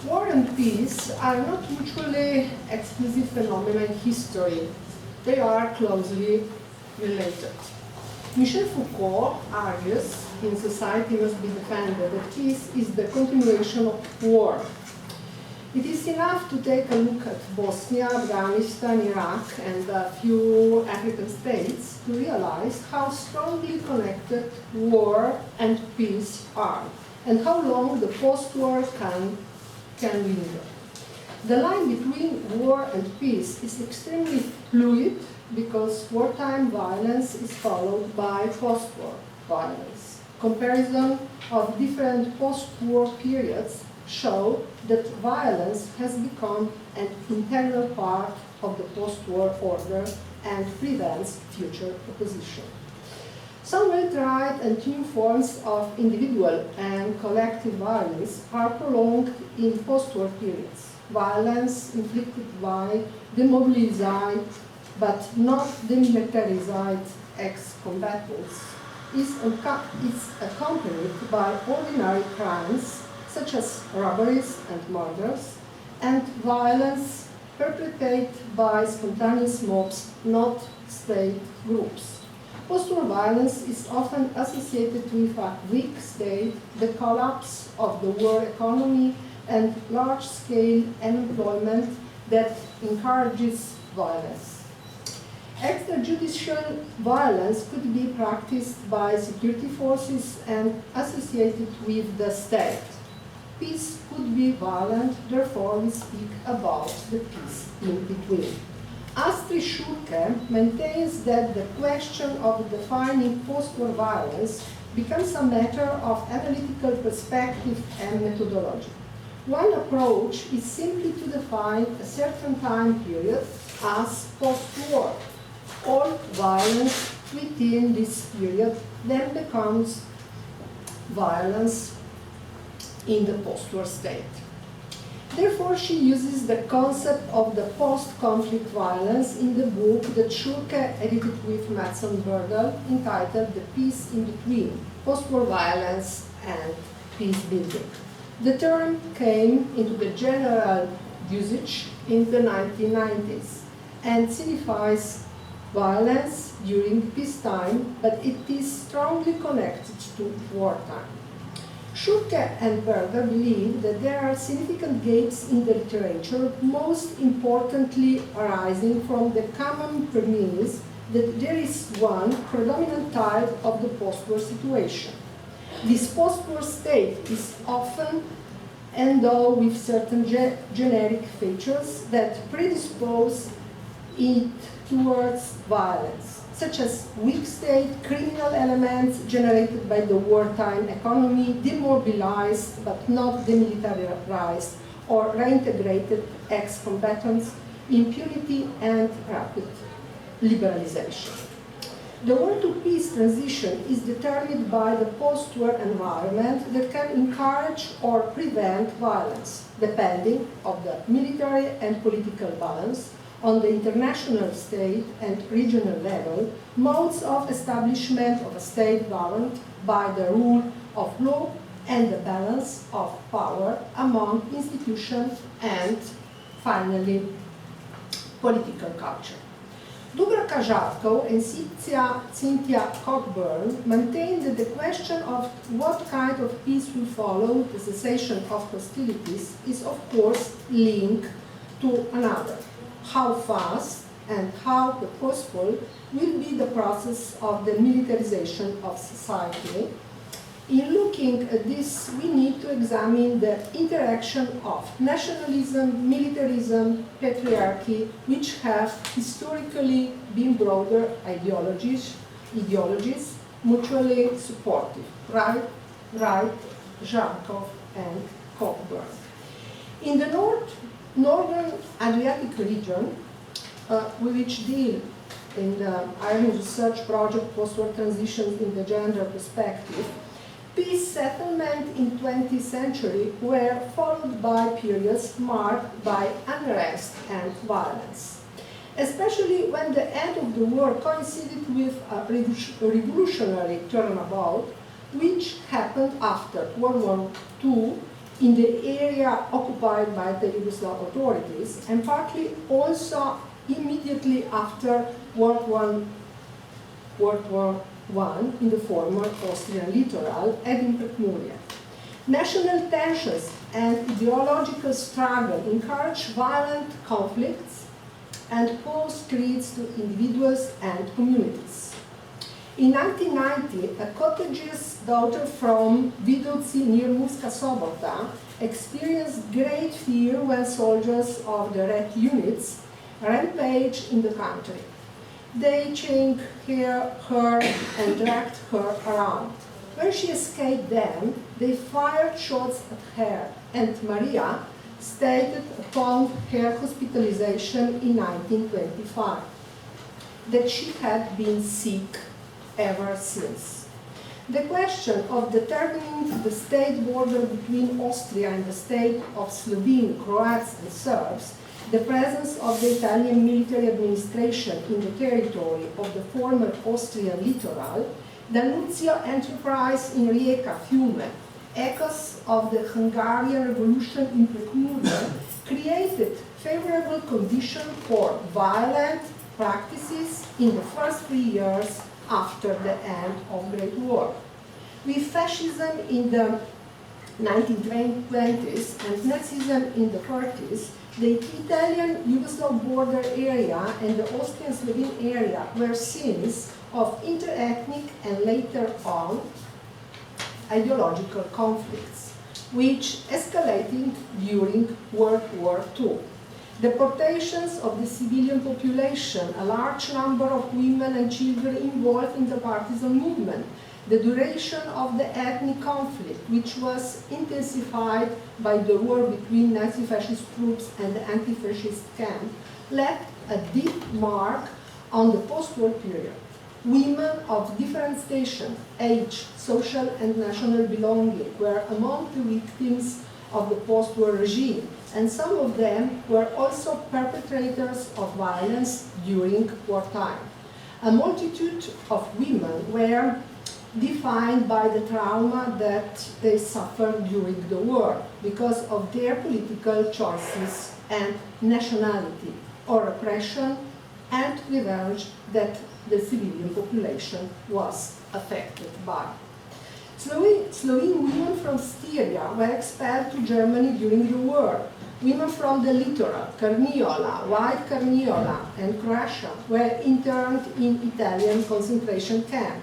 War and peace are not mutually exclusive phenomena in history. They are closely related. Michel Foucault argues in Society Must Be Defended that peace is the continuation of war. It is enough to take a look at Bosnia, Afghanistan, Iraq, and a few African states to realize how strongly connected war and peace are, and how long the post-war can linger. The line between war and peace is extremely fluid because wartime violence is followed by post-war violence. Comparison of different post-war periods show that violence has become an integral part of the post-war order and prevents future opposition. Some well-tried and new forms of individual and collective violence are prolonged in post-war periods. Violence inflicted by demobilized but not demilitarized ex-combatants is accompanied by ordinary crimes such as robberies and murders, and violence perpetrated by spontaneous mobs, not state groups. Post-war violence is often associated with a weak state, the collapse of the war economy, and large-scale unemployment that encourages violence. Extrajudicial violence could be practiced by security forces and associated with the state. Peace could be violent, therefore we speak about the peace in between. Astrid Schulke maintains that the question of defining post-war violence becomes a matter of analytical perspective and methodology. One approach is simply to define a certain time period as post-war. All violence within this period then becomes violence in the post-war state. Therefore, she uses the concept of the post-conflict violence in the book that Schulke edited with Matson Berdal, entitled The Peace in Between, Post-War Violence and Peace Building. The term came into the general usage in the 1990s and signifies violence during peacetime, but it is strongly connected to wartime. Schulke and Berdal believe that there are significant gaps in the literature, most importantly arising from the common premise that there is one predominant type of the post-war situation. This post-war state is often endowed with certain generic features that predispose it towards violence, such as weak state, criminal elements generated by the wartime economy, demobilized but not demilitarized or reintegrated ex-combatants, impunity, and rapid liberalization. The war-to-peace transition is determined by the post-war environment that can encourage or prevent violence, depending on the military and political balance, on the international state and regional level, modes of establishment of a state governed by the rule of law and the balance of power among institutions, and finally, political culture. Dubravka Žarkov and Cynthia Cockburn maintain that the question of what kind of peace will follow the cessation of hostilities is of course linked to another. How fast and how purposeful will be the process of the militarization of society. In looking at this, we need to examine the interaction of nationalism, militarism, patriarchy, which have historically been broader ideologies mutually supportive, right, Žarkov and Cockburn. In the Northern Adriatic region, which deal in the Eirene research project post-war transitions in the gender perspective, peace settlement in 20th century were followed by periods marked by unrest and violence. Especially when the end of the war coincided with a revolutionary turnabout, which happened after World War II in the area occupied by the Yugoslav authorities, and partly also immediately after World War I in the former Austrian littoral and in Prekmurje. National tensions and ideological struggle encourage violent conflicts and pose threats to individuals and communities. In 1990, a cottager's daughter from Vidovci near Murska Sobota experienced great fear when soldiers of the Red units rampaged in the country. They chained her and dragged her around. When she escaped them, they fired shots at her, and Maria stated upon her hospitalization in 1925 that she had been sick ever since. The question of determining the state border between Austria and the state of Slovene, Croats and Serbs, the presence of the Italian military administration in the territory of the former Austrian littoral, the Nuncio enterprise in Rijeka, Fiume, echoes of the Hungarian Revolution in Prekmurje created favorable conditions for violent practices in the first 3 years after the end of Great War. With fascism in the 1920s and Nazism in the 30s, the Italian-Yugoslav border area and the Austrian-Slovene area were scenes of interethnic and later on ideological conflicts, which escalated during World War II. Deportations of the civilian population, a large number of women and children involved in the partisan movement, the duration of the ethnic conflict, which was intensified by the war between Nazi-fascist troops and the anti-fascist camp, left a deep mark on the post-war period. Women of different station, age, social and national belonging were among the victims of the post-war regime, and some of them were also perpetrators of violence during wartime. A multitude of women were defined by the trauma that they suffered during the war because of their political choices and nationality, or oppression and revenge that the civilian population was affected by. Slovene women from Styria were expelled to Germany during the war. Women from the littoral, Carniola, White Carniola, and Croatia were interned in Italian concentration camps.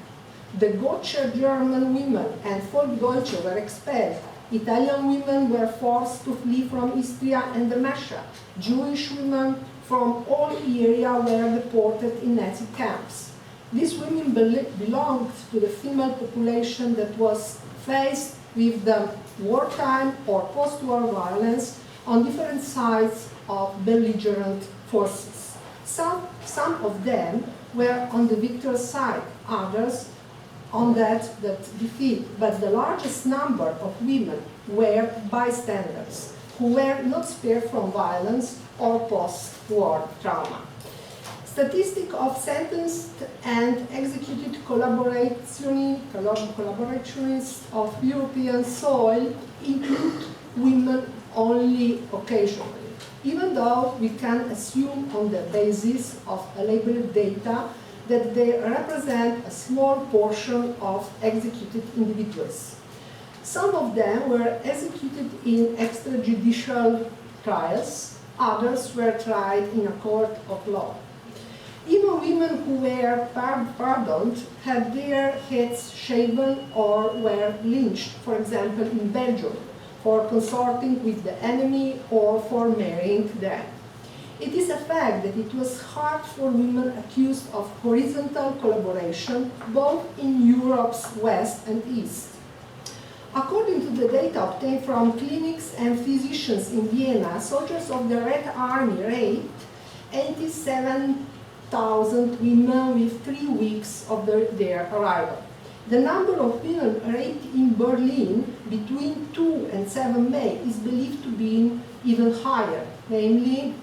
The Gotcha German women and Volksdeutsche were expelled. Italian women were forced to flee from Istria and Dalmatia. Jewish women from all area were deported in Nazi camps. These women belonged to the female population that was faced with the wartime or post-war violence on different sides of belligerent forces. Some of them were on the victor's side, others on that defeat, but the largest number of women were bystanders who were not spared from violence or post-war trauma. Statistics of sentenced and executed collaborationists of European soil include women only occasionally, even though we can assume on the basis of labeled data that they represent a small portion of executed individuals. Some of them were executed in extrajudicial trials, others were tried in a court of law. Even women who were pardoned had their heads shaven or were lynched, for example in Belgium, for consorting with the enemy or for marrying them. It is a fact that it was hard for women accused of horizontal collaboration both in Europe's West and East. According to the data obtained from clinics and physicians in Vienna, soldiers of the Red Army raped 87,000 women with 3 weeks of their arrival. The number of women raped in Berlin between 2 and 7 May is believed to be even higher, namely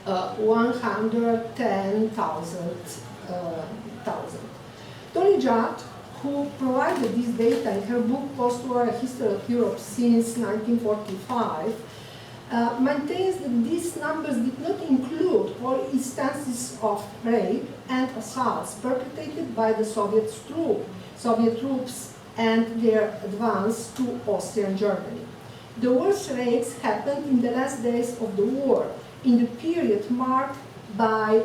110,000. Tolijat, who provided this data in her book Post-War History of Europe since 1945, maintains that these numbers did not include all instances of rape and assaults perpetrated by the Soviet troops and their advance to Austrian Germany. The worst rapes happened in the last days of the war, in the period marked by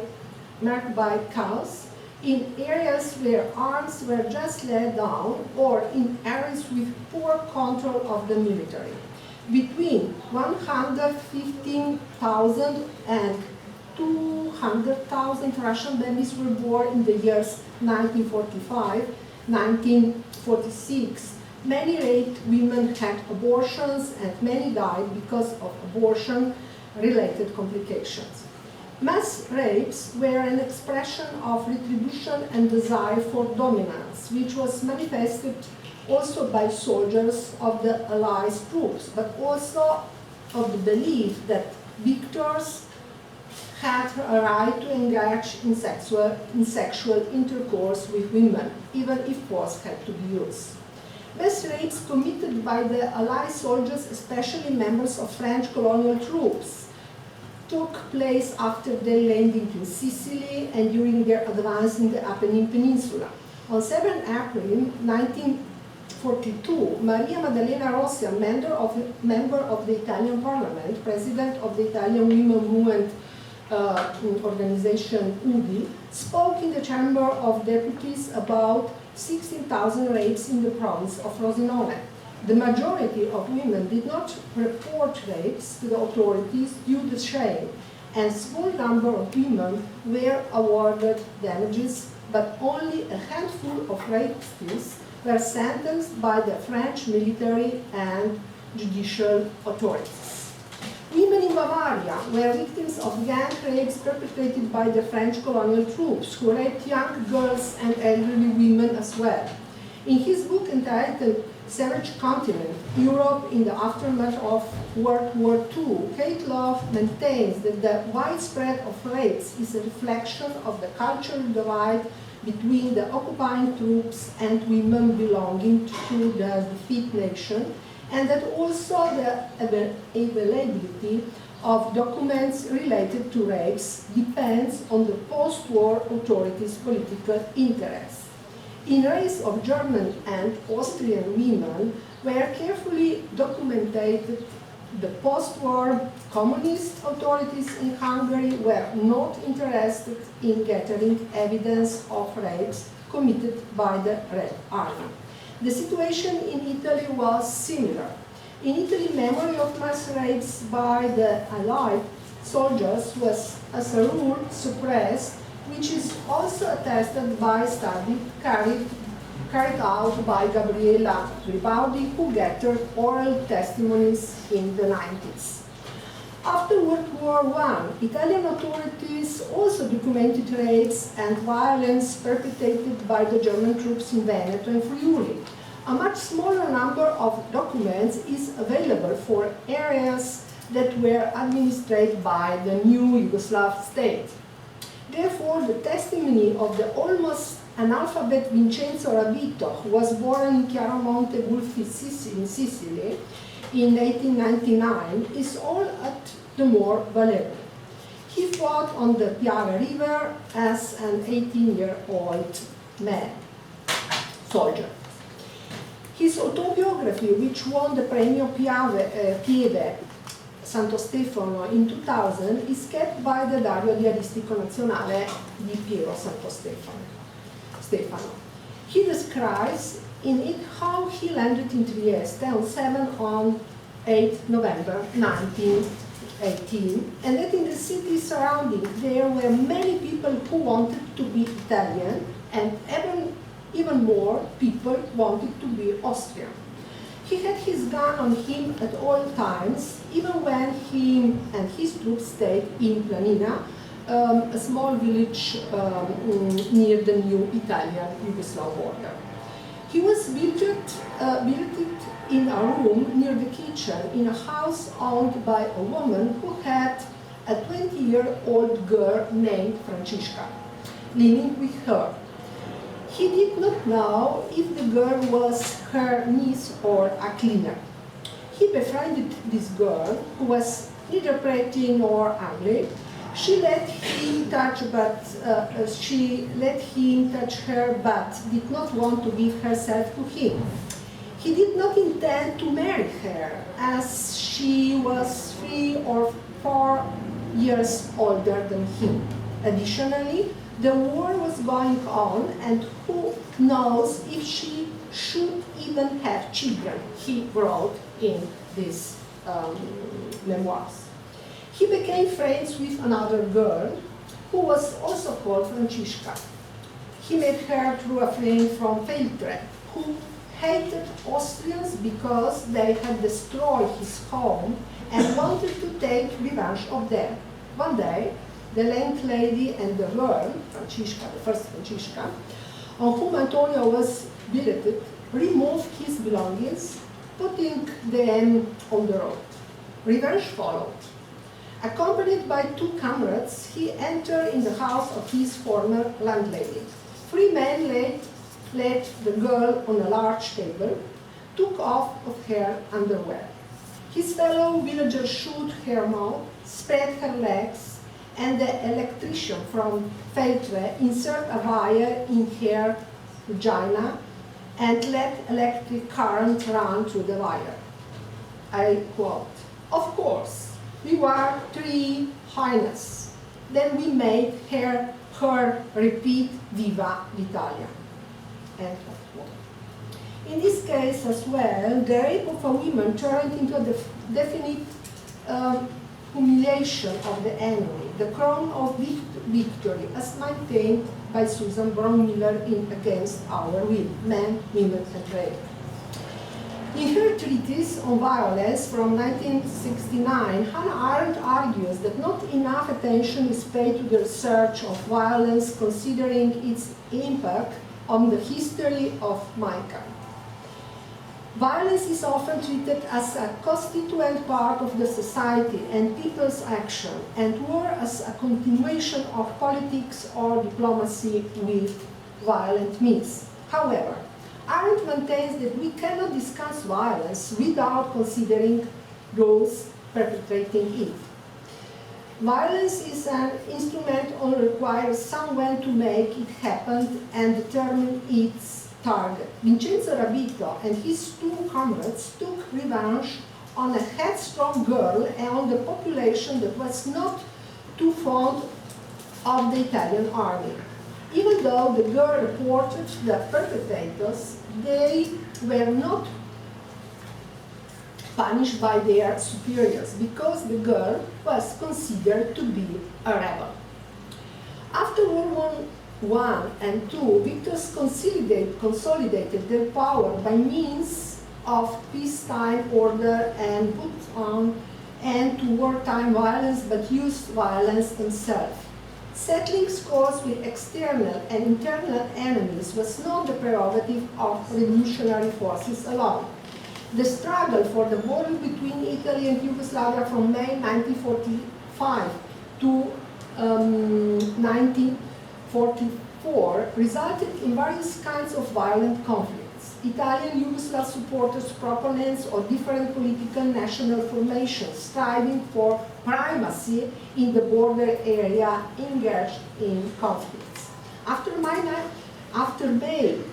chaos, in areas where arms were just laid down, or in areas with poor control of the military. Between 115,000 and 200,000 Russian babies were born in the years 1945, 1946. Many raped women had abortions and many died because of abortion-related complications. Mass rapes were an expression of retribution and desire for dominance, which was manifested also by soldiers of the Allies troops, but also of the belief that victors had a right to engage in sexual intercourse with women, even if force had to be used. Mass rapes committed by the Allied soldiers, especially members of French colonial troops, took place after their landing in Sicily and during their advance in the Apennine Peninsula. On 7 April 1942, Maria Maddalena Rossi, a member of the Italian Parliament, president of the Italian Women Movement organization UDI, spoke in the Chamber of Deputies about 16,000 rapes in the province of Frosinone. The majority of women did not report rapes to the authorities due to shame, and a small number of women were awarded damages, but only a handful of rapists were sentenced by the French military and judicial authorities. Women in Bavaria were victims of gang rapes perpetrated by the French colonial troops, who raped young girls and elderly women as well. In his book entitled Savage Continent, Europe in the Aftermath of World War II, Kate Love maintains that the widespread of rapes is a reflection of the cultural divide between the occupying troops and women belonging to the defeat nation, and that also the availability of documents related to rapes depends on the post-war authorities' political interests. In rapes of German and Austrian women were carefully documented. The post-war communist authorities in Hungary were not interested in gathering evidence of rapes committed by the Red Army. The situation in Italy was similar. In Italy, memory of mass rapes by the Allied soldiers was, as a rule, suppressed, which is also attested by a study carried out by Gabriella Gribaldi, who gathered oral testimonies in the 90s. After World War I, Italian authorities also documented rapes and violence perpetrated by the German troops in Veneto and Friuli. A much smaller number of documents is available for areas that were administered by the new Yugoslav state. Therefore, the testimony of the almost analphabet Vincenzo Rabito, who was born in Chiaramonte Gulfi, Sicily, in 1899, is all at the more valuable. He fought on the Piave River as an 18-year-old soldier. His autobiography, which won the Premio Pieve Santo Stefano in 2000, is kept by the Dario Diaristico Nazionale di Piero Santo Stefano. He describes in it how he landed in Trieste on 8 November 1918, and that in the city surrounding there were many people who wanted to be Italian, and even more people wanted to be Austrian. He had his gun on him at all times, even when he and his troops stayed in Planina, a small village near the new Italian-Yugoslav border. He was billeted in a room near the kitchen in a house owned by a woman who had a 20-year-old girl named Francisca living with her. He did not know if the girl was her niece or a cleaner. He befriended this girl, who was neither pretty nor ugly. She let him touch her, but did not want to give herself to him. He did not intend to marry her, as she was 3 or 4 years older than him. Additionally, the war was going on, and who knows if she should even have children, he wrote in these memoirs. He became friends with another girl, who was also called Francisca. He met her through a friend from Feltre, who hated Austrians because they had destroyed his home and wanted to take revenge of them. One day, the landlady and the girl, Francisca, the first Francisca, on whom Antonio was billeted, removed his belongings, putting them on the road. Revenge followed. Accompanied by 2 comrades, he entered in the house of his former landlady. 3 men laid the girl on a large table, took off of her underwear. His fellow villager shut her mouth, spread her legs, and the electrician from Feltre insert a wire in her vagina and let electric current run through the wire. I quote, "Of course, we were 3 hyenas. Then we made her repeat Viva l'Italia." End of quote. In this case as well, the rape of a woman turned into a definite humiliation of the enemy, the crown of victory, as maintained by Susan Brown-Miller in Against Our Will, Men, Women and Rape. In her treatise on violence from 1969, Hannah Arendt argues that not enough attention is paid to the research of violence, considering its impact on the history of mankind. Violence is often treated as a constituent part of the society and people's action, and war as a continuation of politics or diplomacy with violent means. However, Arendt maintains that we cannot discuss violence without considering those perpetrating it. Violence is an instrument only requires someone to make it happen and determine its target. Vincenzo Rabito and his 2 comrades took revenge on a headstrong girl and on the population that was not too fond of the Italian army. Even though the girl reported the perpetrators, they were not punished by their superiors because the girl was considered to be a rebel. After World War I and II, victors consolidated their power by means of peacetime order and put on end to wartime violence, but used violence themselves. Settling scores with external and internal enemies was not the prerogative of revolutionary forces alone. The struggle for the border between Italy and Yugoslavia from May 1945 to 1944 resulted in various kinds of violent conflicts. Italian Yugoslav supporters, proponents of different political national formations striving for primacy in the border area engaged in conflicts. After May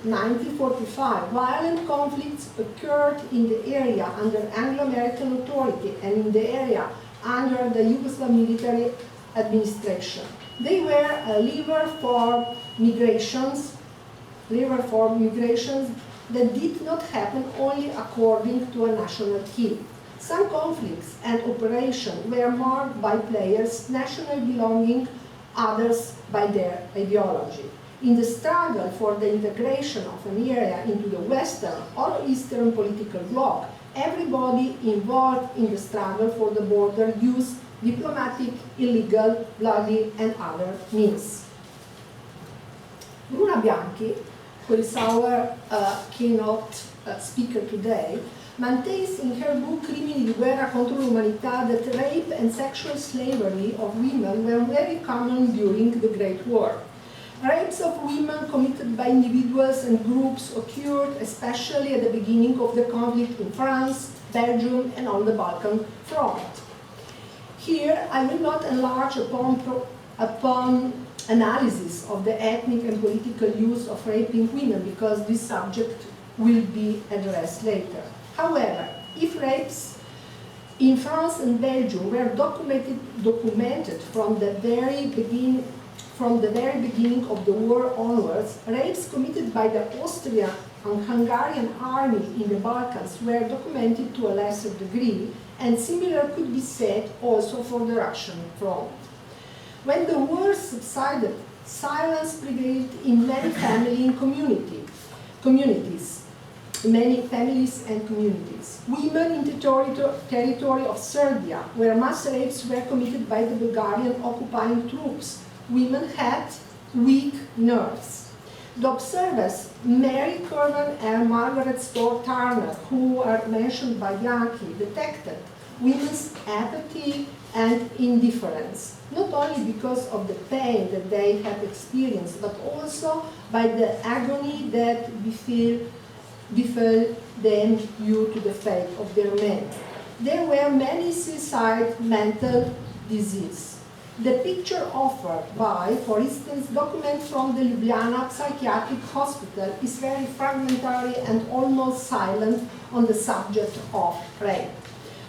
1945, violent conflicts occurred in the area under Anglo-American authority and in the area under the Yugoslav military administration. They were a lever for migrations that did not happen only according to a national key. Some conflicts and operations were marked by players' national belonging, others by their ideology. In the struggle for the integration of an area into the Western or Eastern political bloc, everybody involved in the struggle for the border used diplomatic, illegal, bloody, and other means. Bruna Bianchi, who is our keynote speaker today, maintains in her book Crimini di guerra contro l'umanità that rape and sexual slavery of women were very common during the Great War. Rapes of women committed by individuals and groups occurred especially at the beginning of the conflict in France, Belgium, and on the Balkan front. Here, I will not enlarge upon analysis of the ethnic and political use of raping women, because this subject will be addressed later. However, if rapes in France and Belgium were documented from the very beginning of the war onwards, rapes committed by the Austrian and Hungarian army in the Balkans were documented to a lesser degree, and similar could be said also for the Russian front. When the war subsided, silence prevailed in many families and communities. Women in the territory of Serbia, where mass rapes were committed by the Bulgarian occupying troops, women had weak nerves. The observers, Mary Curran and Margaret Storr Turner, who are mentioned by Bianchi, detected women's apathy and indifference, not only because of the pain that they had experienced, but also by the agony that befell them due to the fate of their men. There were many suicide, mental disease. The picture offered by, for instance, document from the Ljubljana Psychiatric Hospital is very fragmentary and almost silent on the subject of rape.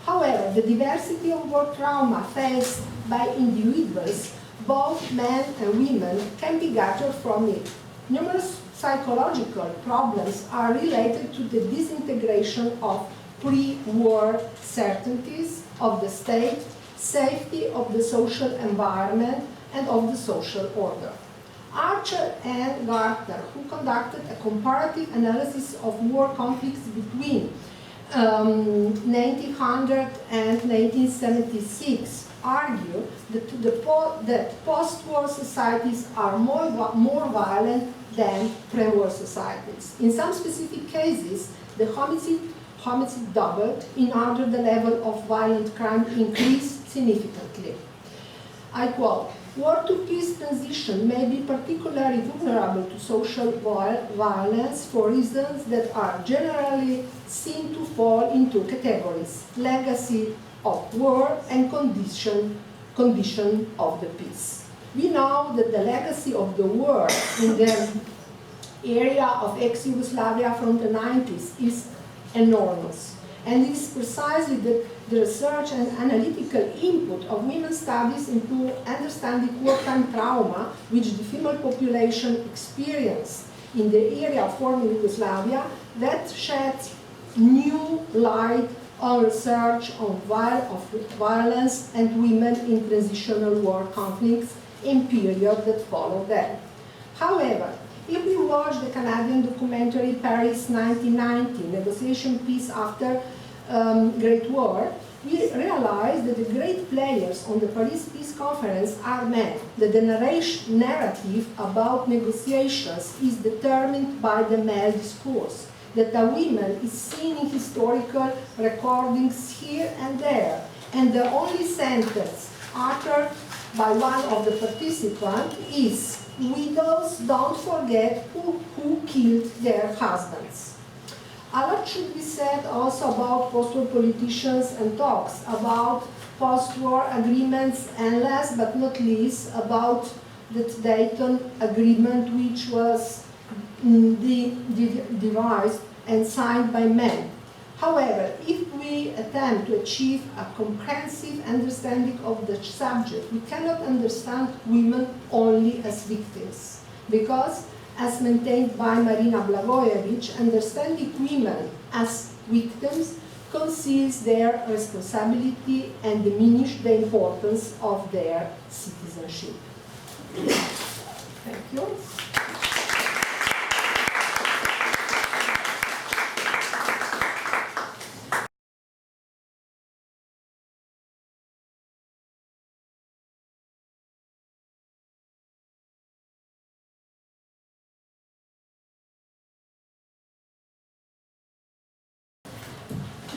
However, the diversity of war trauma faced by individuals, both men and women, can be gathered from it. Numerous psychological problems are related to the disintegration of pre-war certainties of the state, safety of the social environment, and of the social order. Archer and Gardner, who conducted a comparative analysis of war conflicts between 1900 and 1976, argue that post-war societies are more violent than pre-war societies. In some specific cases, the homicide doubled, in order the level of violent crime increased significantly. I quote, "War to peace transition may be particularly vulnerable to social violence for reasons that are generally seen to fall into categories: legacy of war and condition of the peace." We know that the legacy of the war in the area of ex-Yugoslavia from the 90s is enormous. And it is precisely the research and analytical input of women's studies into understanding wartime trauma, which the female population experienced in the area of former Yugoslavia, that sheds new light on research on violence and women in transitional war conflicts in period that followed them. However, if we watch the Canadian documentary Paris 1990, Negotiation Peace After Great War, we realize that the great players on the Paris Peace Conference are men, that the narrative about negotiations is determined by the male discourse, that a woman is seen in historical recordings here and there, and the only sentence uttered by one of the participants is, "Widows don't forget who killed their husbands." A lot should be said also about post-war politicians and talks about post-war agreements, and last but not least about the Dayton Agreement, which was devised and signed by men. However, if we attempt to achieve a comprehensive understanding of the subject, we cannot understand women only as victims, because, as maintained by Marina Blagojevic, understanding women as victims conceals their responsibility and diminishes the importance of their citizenship. Thank you.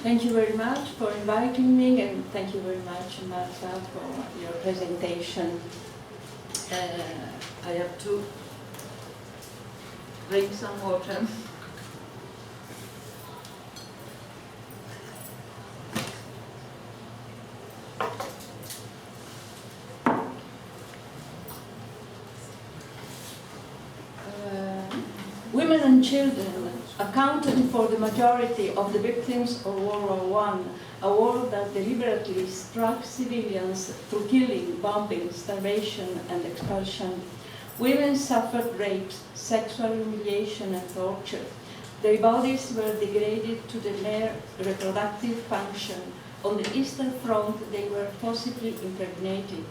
Thank you very much for inviting me, and thank you very much, Marta, for your presentation. I have two drink some water. Women and children accounted for the majority of the victims of World War I, a war that deliberately struck civilians through killing, bombing, starvation, and expulsion. Women suffered rapes, sexual humiliation, and torture. Their bodies were degraded to the mere reproductive function. On the Eastern Front, they were forcibly impregnated.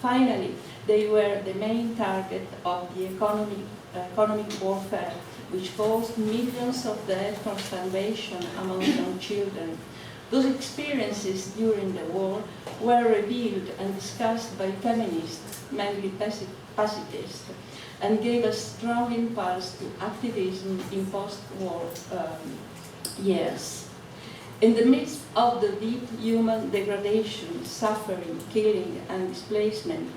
Finally, they were the main target of the economic warfare, which caused millions of deaths from starvation among young children. Those experiences during the war were revealed and discussed by feminists, mainly pacifists, and gave a strong impulse to activism in post-war years. In the midst of the deep human degradation, suffering, killing, and displacement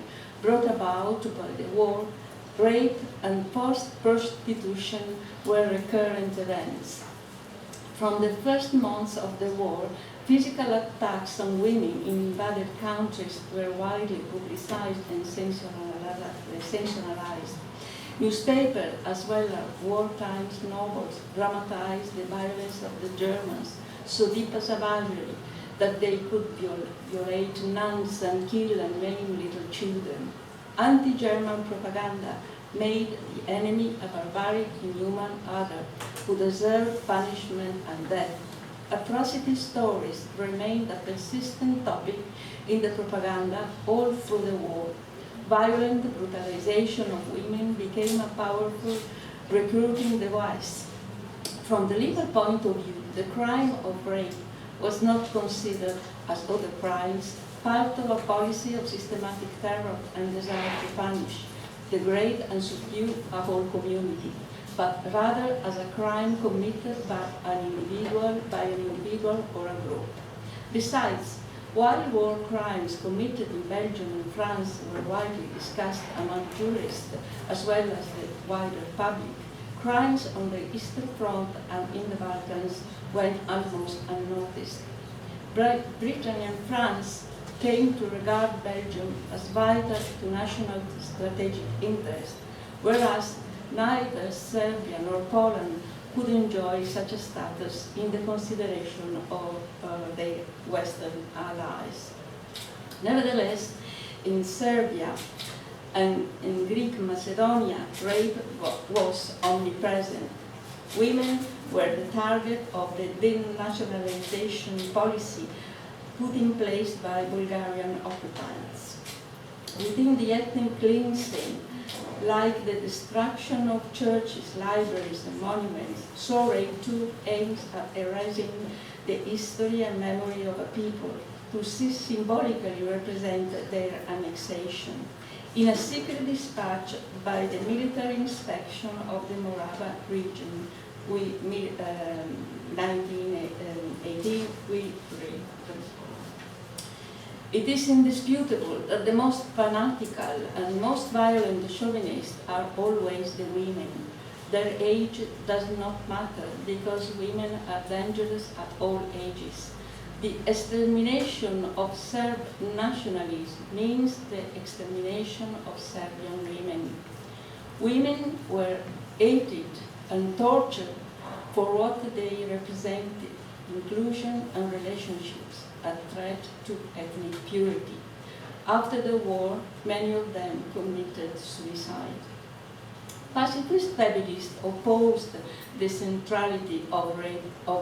brought about by the war, rape and forced prostitution were recurrent events. From the first months of the war, physical attacks on women in invaded countries were widely publicized and sensationalized. Newspapers, as well as wartime novels, dramatized the violence of the Germans, so deep as savagery that they could violate nuns and kill and maim little children. Anti-German propaganda made the enemy a barbaric, inhuman other who deserved punishment and death. Atrocity stories remained a persistent topic in the propaganda all through the war. Violent brutalization of women became a powerful recruiting device. From the legal point of view, the crime of rape was not considered, as other crimes, part of a policy of systematic terror and desire to punish, degrade and subdue a whole community, but rather as a crime committed by an individual or a group. Besides, while war crimes committed in Belgium and France were widely discussed among jurists as well as the wider public, crimes on the Eastern Front and in the Balkans went almost unnoticed. Britain and France came to regard Belgium as vital to national strategic interest, whereas neither Serbia nor Poland could enjoy such a status in the consideration of their Western allies. Nevertheless, in Serbia and in Greek Macedonia, rape was omnipresent. Women were the target of the denationalization policy put in place by Bulgarian occupants. Within the ethnic cleansing, like the destruction of churches, libraries, and monuments, so rape too aims at erasing the history and memory of a people to symbolically represent their annexation. In a secret dispatch by the military inspection of the Morava region, 1918, we read. It is indisputable that the most fanatical and most violent chauvinists are always the women. Their age does not matter because women are dangerous at all ages. The extermination of Serb nationalism means the extermination of Serbian women. Women were hated and tortured for what they represented, inclusion and relationships, a threat to ethnic purity. After the war, many of them committed suicide. Pacifist feminists opposed the centrality of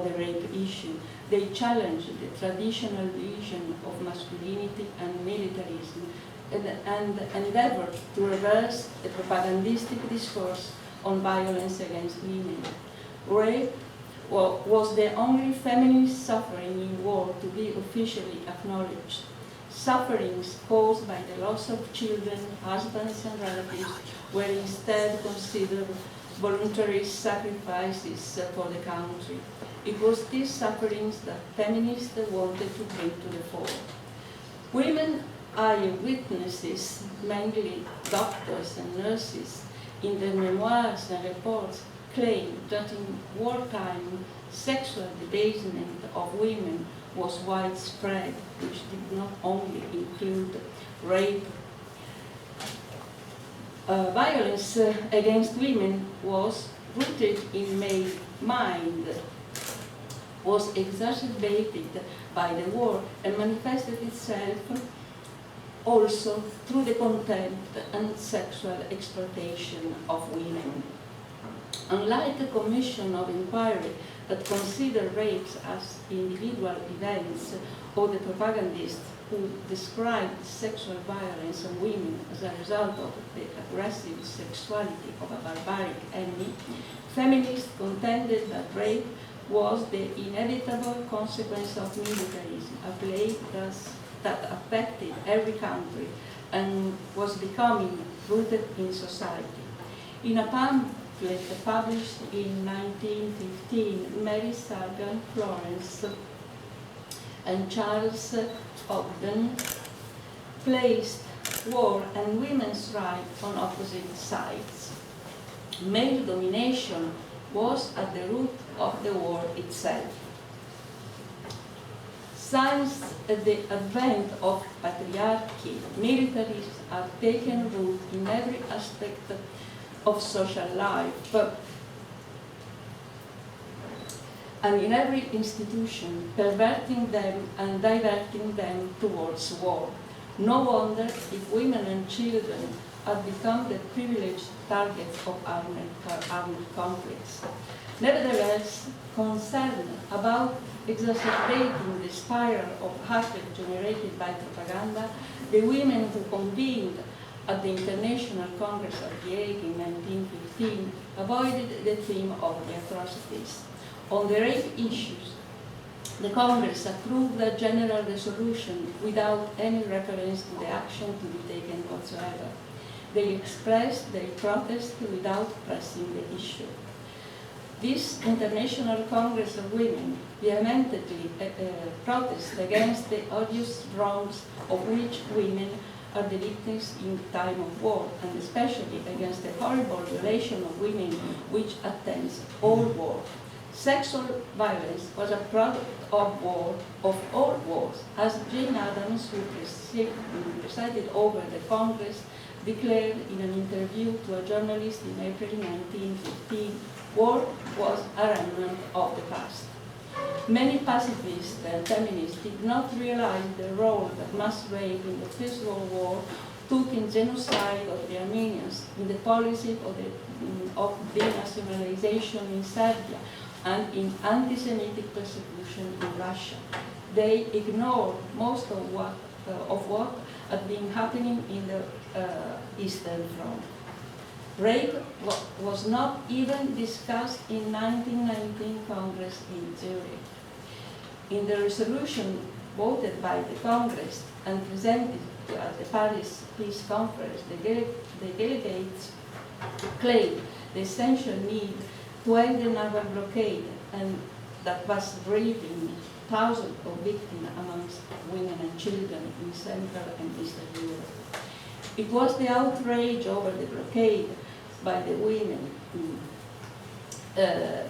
the rape issue. They challenged the traditional vision of masculinity and militarism and endeavored to reverse the propagandistic discourse on violence against women. Rape was the only feminist suffering in war to be officially acknowledged. Sufferings caused by the loss of children, husbands, and relatives were instead considered voluntary sacrifices for the country. It was these sufferings that feminists wanted to bring to the fore. Women eyewitnesses, mainly doctors and nurses, in their memoirs and reports, claimed that in wartime sexual debasement of women was widespread, which did not only include rape. Violence against women was rooted in male mind, was exacerbated by the war, and manifested itself also through the contempt and sexual exploitation of women. Unlike a commission of inquiry that considered rapes as individual events, or the propagandists who described sexual violence on women as a result of the aggressive sexuality of a barbaric enemy, feminists contended that rape was the inevitable consequence of militarism, a plague that affected every country and was becoming rooted in society. In a pamphlet published in 1915, Mary Sargent Florence and Charles Ogden placed war and women's rights on opposite sides. Male domination was at the root of the war itself. Since the advent of patriarchy, militaries have taken root in every aspect of social life and in every institution, perverting them and diverting them towards war. No wonder if women and children have become the privileged targets of armed conflicts. Nevertheless, concern about exacerbating the spiral of hatred generated by propaganda, the women who convened at the International Congress of The Hague in 1915 avoided the theme of the atrocities. On the rape issues, the Congress approved a general resolution without any reference to the action to be taken whatsoever. They expressed their protest without pressing the issue. This International Congress of Women vehemently protests against the odious wrongs of which women are the victims in time of war, and especially against the horrible violation of women which attends all war. Sexual violence was a product of war, of all wars, as Jane Addams, who presided over the Congress, declared in an interview to a journalist in April 1915, war was a remnant of the past. Many pacifists and feminists did not realize the role that mass rape in the First World War took in genocide of the Armenians, in the policy of denationalization in Serbia, and in anti-Semitic persecution in Russia. They ignored most of what had been happening in the Eastern Front. Rape was not even discussed in 1919 Congress in Zurich. In the resolution voted by the Congress and presented at the Paris Peace Conference, the delegates claimed the essential need to end the naval blockade, and that was braving thousands of victims amongst women and children in Central and Eastern Europe. It was the outrage over the blockade by the women,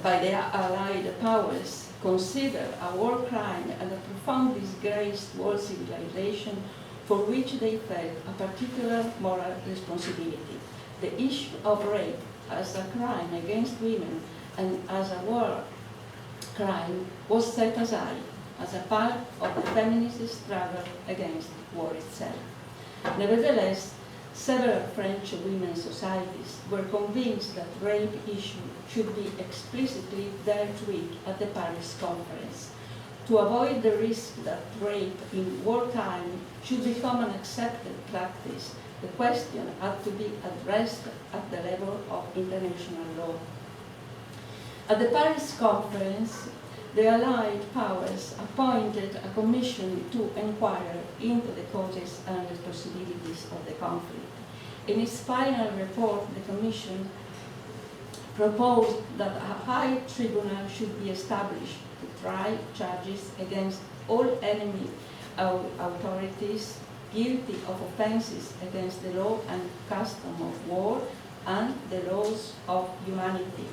by the Allied powers, considered a war crime and a profound disgrace towards civilization, for which they felt a particular moral responsibility. The issue of rape as a crime against women and as a war crime was set aside as a part of the feminist struggle against war itself. Nevertheless, several French women's societies were convinced that rape issue should be explicitly dealt with at the Paris Conference. To avoid the risk that rape in wartime should become an accepted practice, the question had to be addressed at the level of international law. At the Paris Conference, the Allied powers appointed a commission to inquire into the causes and responsibilities of the conflict. In its final report, the Commission proposed that a high tribunal should be established to try charges against all enemy authorities guilty of offenses against the law and custom of war and the laws of humanity.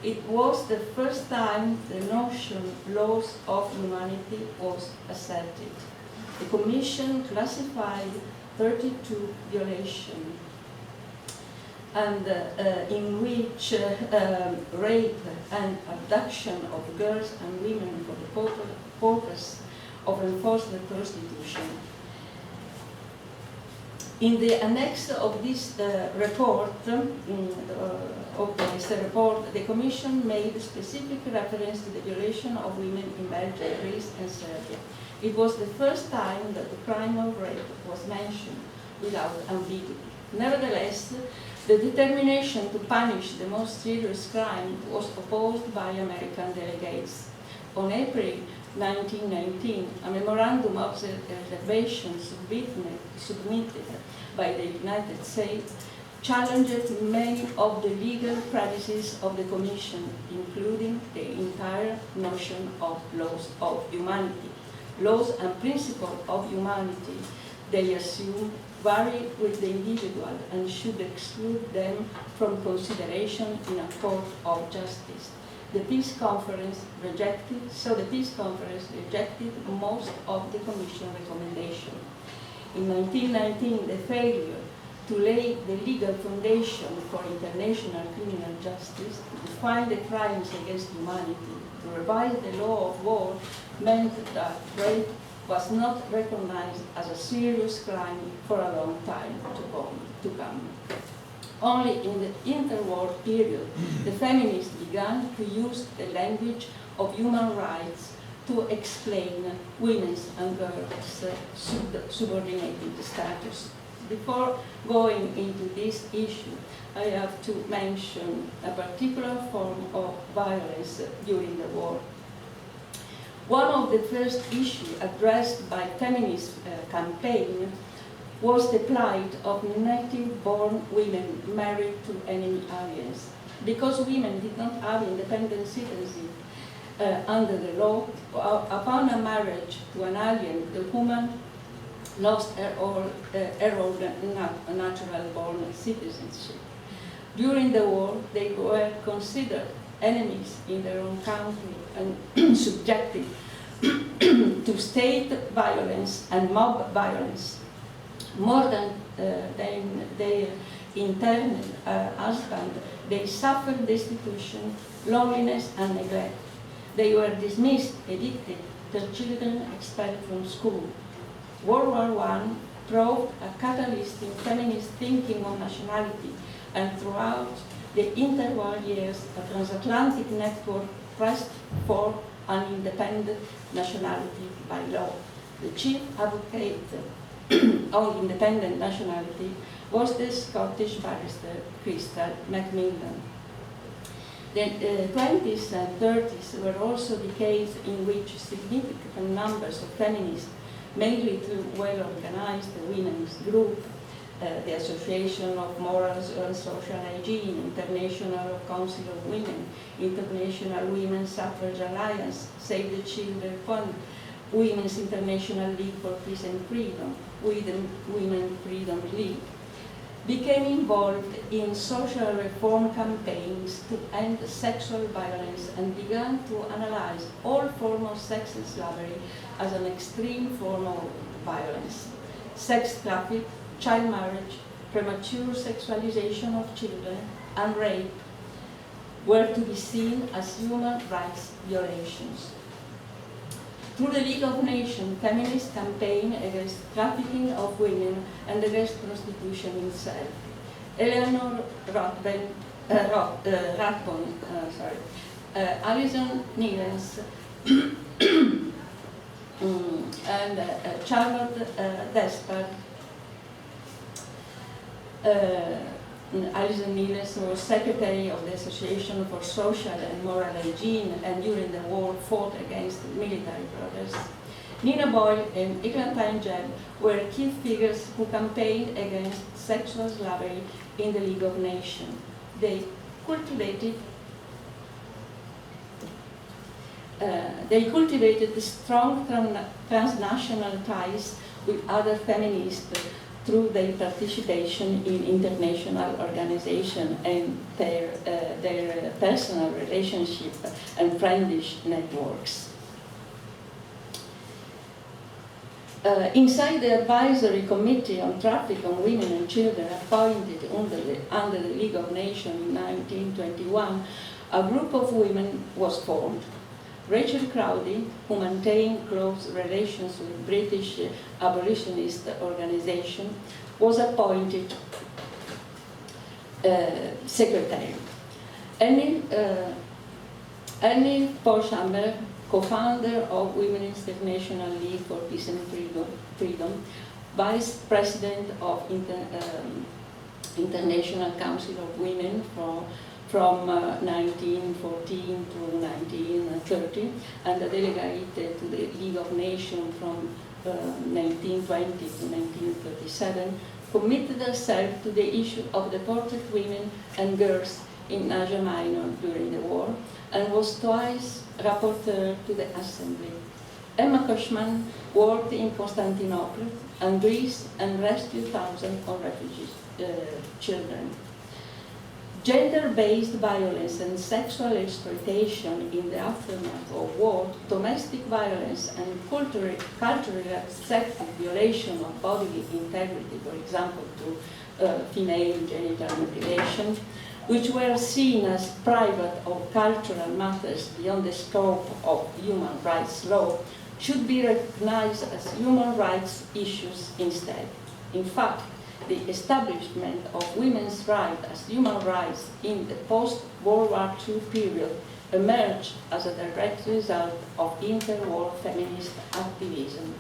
It was the first time the notion laws of humanity was asserted. The Commission classified 32 violations, and in which rape and abduction of girls and women for the purpose of enforced prostitution. In the annex of this report, the Commission made specific reference to the violation of women in Belgium, Greece, and Serbia. It was the first time that the crime of rape was mentioned without ambiguity. Nevertheless, the determination to punish the most serious crime was opposed by American delegates. On April 1919, a memorandum of reservation submitted by the United States challenged many of the legal practices of the Commission, including the entire notion of laws of humanity. Laws and principles of humanity, they assume, vary with the individual and should exclude them from consideration in a court of justice. The Peace Conference rejected most of the Commission recommendations. In 1919, the failure to lay the legal foundation for international criminal justice, to define the crimes against humanity, to revise the law of war, meant that rape was not recognized as a serious crime for a long time to come. Only in the interwar period, the feminists began to use the language of human rights to explain women's and girls' subordinated status. Before going into this issue, I have to mention a particular form of violence during the war. One of the first issues addressed by feminist campaign was the plight of native-born women married to enemy aliens. Because women did not have independent citizenship under the law, upon a marriage to an alien, the woman lost her old natural-born citizenship. During the war, they were considered enemies in their own country and subjected to state violence and mob violence. More than their interned husband, they suffered destitution, loneliness, and neglect. They were dismissed, evicted, their children expelled from school. World War I proved a catalyst in feminist thinking on nationality, and throughout the interwar years, a transatlantic network pressed for an independent nationality by law. The chief advocate of independent nationality was the Scottish barrister Crystal Macmillan. The 20s and 30s were also decades in which significant numbers of feminists, mainly through well-organized women's groups, the Association of Morals and Social Hygiene, International Council of Women, International Women's Suffrage Alliance, Save the Children Fund, Women's International League for Peace and Freedom, Women Freedom League, became involved in social reform campaigns to end sexual violence and began to analyze all forms of sex and slavery as an extreme form of violence. Sex trafficking, child marriage, premature sexualization of children, and rape were to be seen as human rights violations. Through the League of Nations, feminists campaigned against trafficking of women and against prostitution itself. Eleanor Rathbone, Alison Nilens, and Charlotte Despard. Alison Nilens was secretary of the Association for Social and Moral Hygiene, and during the war fought against military protests. Nina Boyle and Eglantine Jebb were key figures who campaigned against sexual slavery in the League of Nations. They cultivated strong transnational ties with other feminists through their participation in international organizations and their personal relationship and friendship networks. Inside the Advisory Committee on Traffic on Women and Children appointed under the League of Nations in 1921, a group of women was formed. Rachel Crowley, who maintained close relations with British abolitionist organization, was appointed secretary. Annie Polshammer, co-founder of Women's International League for Peace and Freedom, vice president of International Council of Women from 1914 to 1930, and a delegate to the League of Nations from 1920 to 1937, committed herself to the issue of deported women and girls in Asia Minor during the war, and was twice rapporteur to the Assembly. Emma Cushman worked in Constantinople and Greece and rescued thousands of refugee children. Gender-based violence and sexual exploitation in the aftermath of war, domestic violence and culturally accepted violation of bodily integrity, for example, to female genital mutilation, which were seen as private or cultural matters beyond the scope of human rights law, should be recognized as human rights issues instead. In fact, the establishment of women's rights as human rights in the post-World War II period emerged as a direct result of interwar feminist activism.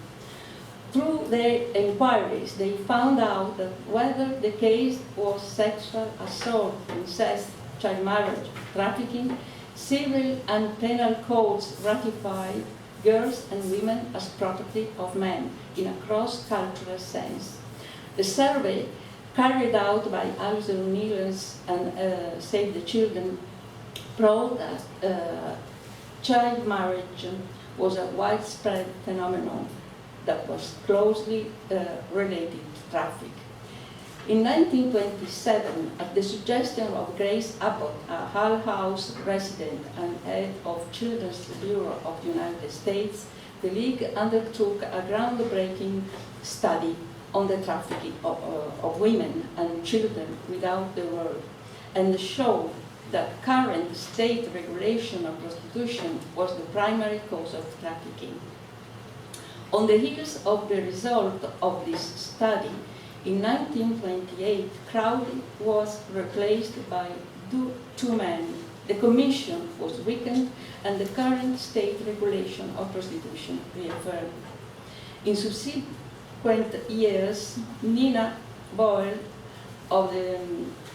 Through their inquiries, they found out that whether the case was sexual assault, incest, child marriage, trafficking, civil and penal codes ratified girls and women as property of men in a cross-cultural sense. The survey carried out by Alison Nealance and Save the Children proved that child marriage was a widespread phenomenon that was closely related to traffic. In 1927, at the suggestion of Grace Abbott, a Hull House resident and head of Children's Bureau of the United States, the League undertook a groundbreaking study on the trafficking of women and children without the world, and showed that current state regulation of prostitution was the primary cause of trafficking. On the heels of the result of this study, in 1928, Crowley was replaced by two men. The commission was weakened and the current state regulation of prostitution reaffirmed. In subsequent years, Nina Boyle of the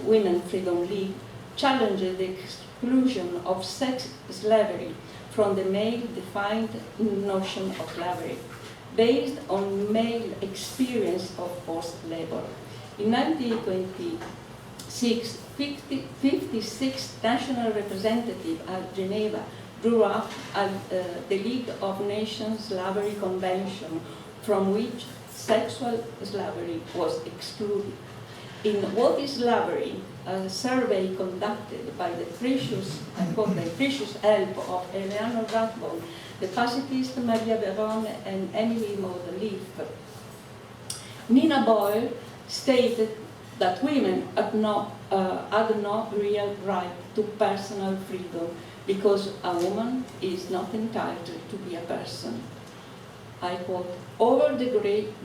Women Freedom League challenged the exclusion of sex slavery from the male-defined notion of slavery, based on male experience of forced labor. In 1926, 56 national representatives at Geneva drew up the League of Nations Slavery Convention, from which sexual slavery was excluded. In What is Slavery, a survey conducted by the precious help of Eleanor Rathbone, the pacifist Maria Verone, and Emily Maud-Leaf, Nina Boyle stated that women had no real right to personal freedom because a woman is not entitled to be a person. I quote, "Over the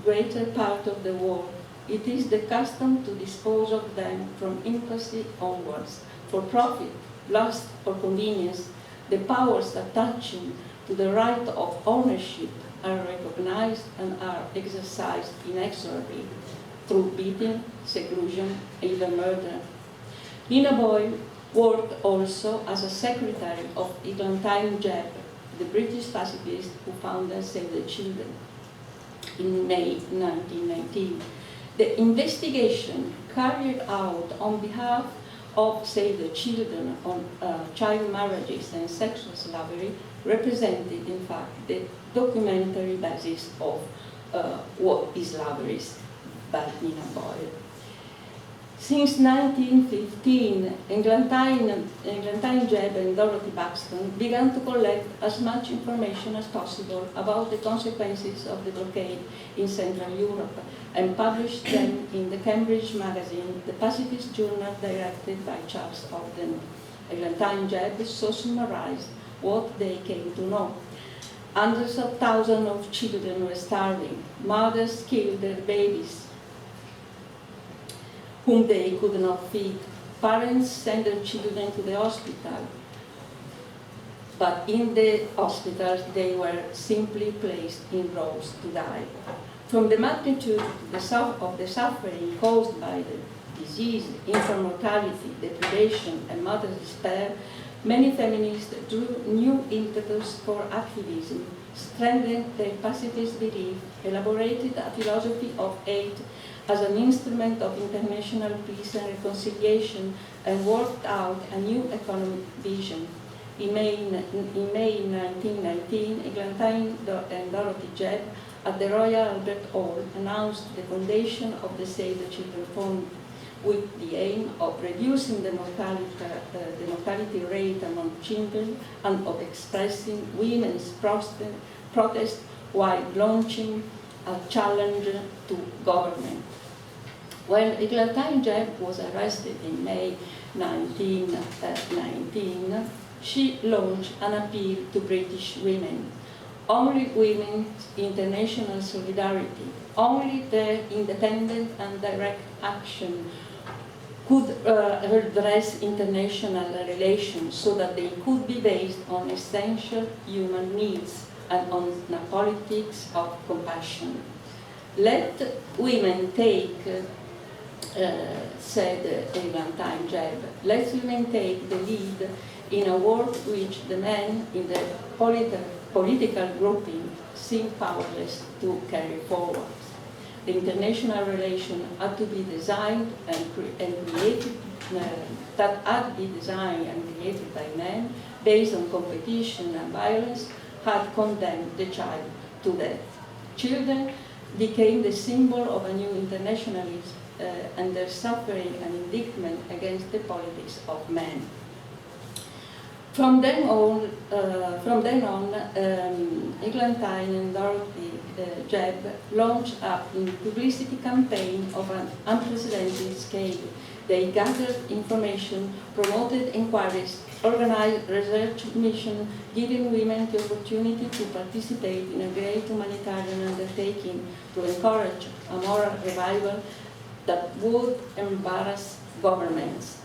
greater part of the world, it is the custom to dispose of them from infancy onwards, for profit, lust, or convenience. The powers attaching to the right of ownership are recognized and are exercised inexorably through beating, seclusion, even murder." Nina Boyle worked also as a secretary of Eglantine Jebb, the British pacifist who founded Save the Children, in May 1919. The investigation carried out on behalf of Save the Children on child marriages and sexual slavery represented, in fact, the documentary basis of What is Slavery. by Nina Boyle. Since 1915, Eglantine Jebb and Dorothy Buxton began to collect as much information as possible about the consequences of the blockade in Central Europe and published them in the Cambridge magazine, the Pacifist Journal directed by Charles Ogden. Eglantine Jebb so summarized what they came to know. Hundreds of thousands of children were starving. Mothers killed their babies, whom they could not feed. Parents sent their children to the hospital, but in the hospitals they were simply placed in rows to die. From the magnitude of the suffering caused by the disease, infant mortality, deprivation, and mother despair, many feminists drew new impetus for activism, strengthened their pacifist belief, elaborated a philosophy of aid as an instrument of international peace and reconciliation, and worked out a new economic vision. In May 1919, Eglantine and Dorothy Jebb at the Royal Albert Hall announced the foundation of the Save the Children Fund, with the aim of reducing the mortality rate among children and of expressing women's protest while launching a challenge to government. When Eglantine Jebb was arrested in May 1919, she launched an appeal to British women. Only women's international solidarity, only their independent and direct action could redress international relations so that they could be based on essential human needs and on a politics of compassion. Let women take, said Eglantine Jebb, let women take the lead in a work which the men in the political grouping seem powerless to carry forward. The international relation had to be designed and created, that had to be designed and created by men based on competition and violence, had condemned the child to death. Children became the symbol of a new internationalism and their suffering and indictment against the politics of men. From then on, Eglantine and Dorothy Jebb launched a publicity campaign of an unprecedented scale. They gathered information, promoted inquiries, organized research missions, giving women the opportunity to participate in a great humanitarian undertaking to encourage a moral revival that would embarrass governments.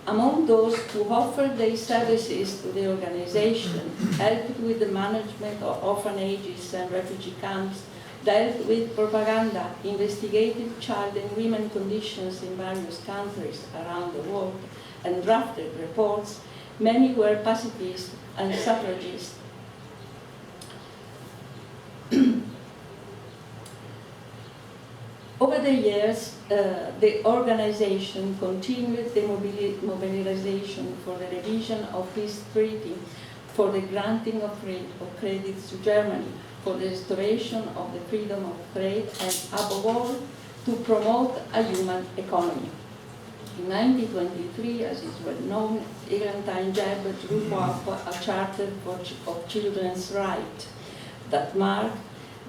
Among those who offered their services to the organization, helped with the management of orphanages and refugee camps, dealt with propaganda, investigated child and women conditions in various countries around the world, and drafted reports, many were pacifists and suffragists. Over the years, the organization continued the mobilization for the revision of peace treaty, for the granting of credits to Germany, for the restoration of the freedom of trade, and above all, to promote a human economy. In 1923, as is well known, Eglantine Jebb drew up a charter of children's rights that marked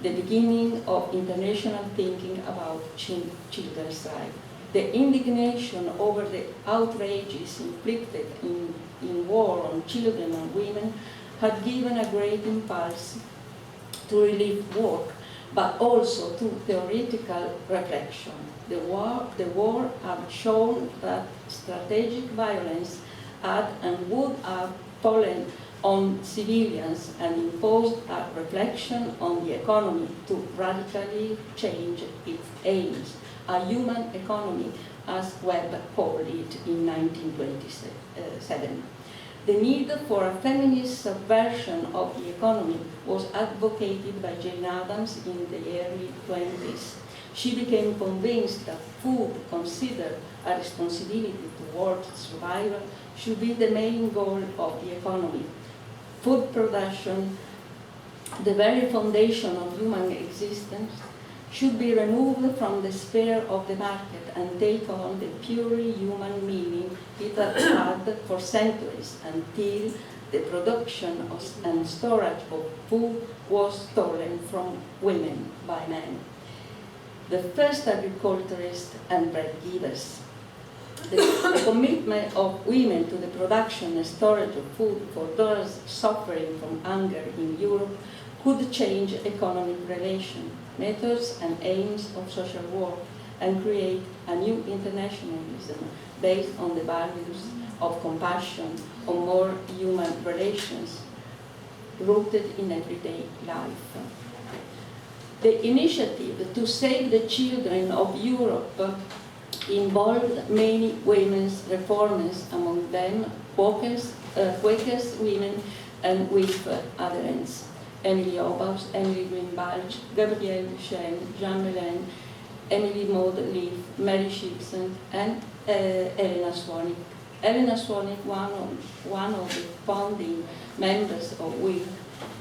the beginning of international thinking about children's rights. The indignation over the outrages inflicted in war on children and women had given a great impulse to relief work, but also to theoretical reflection. The war had shown that strategic violence had and would have fallen on civilians and imposed a reflection on the economy to radically change its aims, a human economy, as Webb called it in 1927. The need for a feminist subversion of the economy was advocated by Jane Addams in the early 20s. She became convinced that food, considered a responsibility towards survival, should be the main goal of the economy. Food production, the very foundation of human existence, should be removed from the sphere of the market and take on the purely human meaning it had for centuries until the production and storage of food was stolen from women by men. The first agriculturists and bread givers. The commitment of women to the production and storage of food for those suffering from hunger in Europe could change economic relations, methods and aims of social work and create a new internationalism based on the values of compassion, on more human relations rooted in everyday life. The initiative to save the children of Europe involved many women's reformers, among them Quakers, women, and with adherents. Emily Obaus, Emily Greenbalch, Gabrielle Duchesne, Jean Belen, Emily Maud Leaf, Mary Shipson, and Elena Swanwick. Elena Swanwick, one of the founding members of WIG,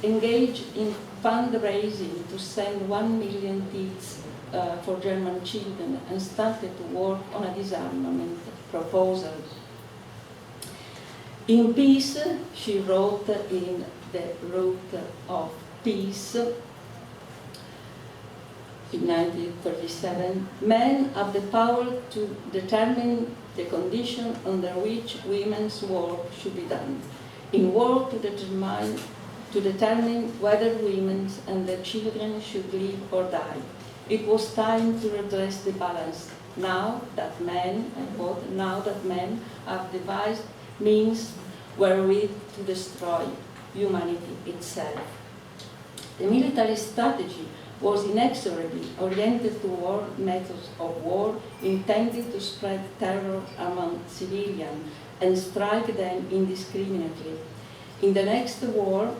engaged in fundraising to send 1 million kits for German children and started to work on a disarmament proposal. In Peace, she wrote in The Root of Peace in 1937, men have the power to determine the condition under which women's work should be done, in work to determine whether women and their children should live or die. It was time to redress the balance. Now that men, I quote, now that men have devised means wherewith to destroy humanity itself. The military strategy was inexorably oriented toward methods of war intended to spread terror among civilians and strike them indiscriminately. In the next war,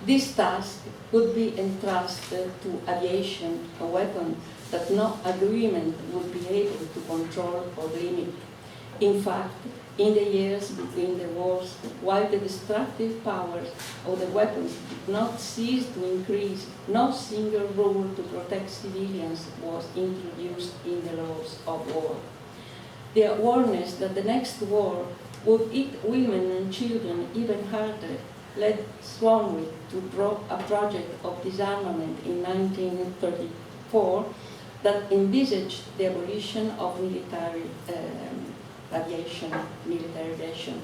this task would be entrusted to aviation, a weapon that no agreement would be able to control or limit. In fact, in the years between the wars, while the destructive powers of the weapons did not cease to increase, no single rule to protect civilians was introduced in the laws of war. The awareness that the next war would hit women and children even harder led Swanwick to draw a project of disarmament in 1934 that envisaged the abolition of military aviation.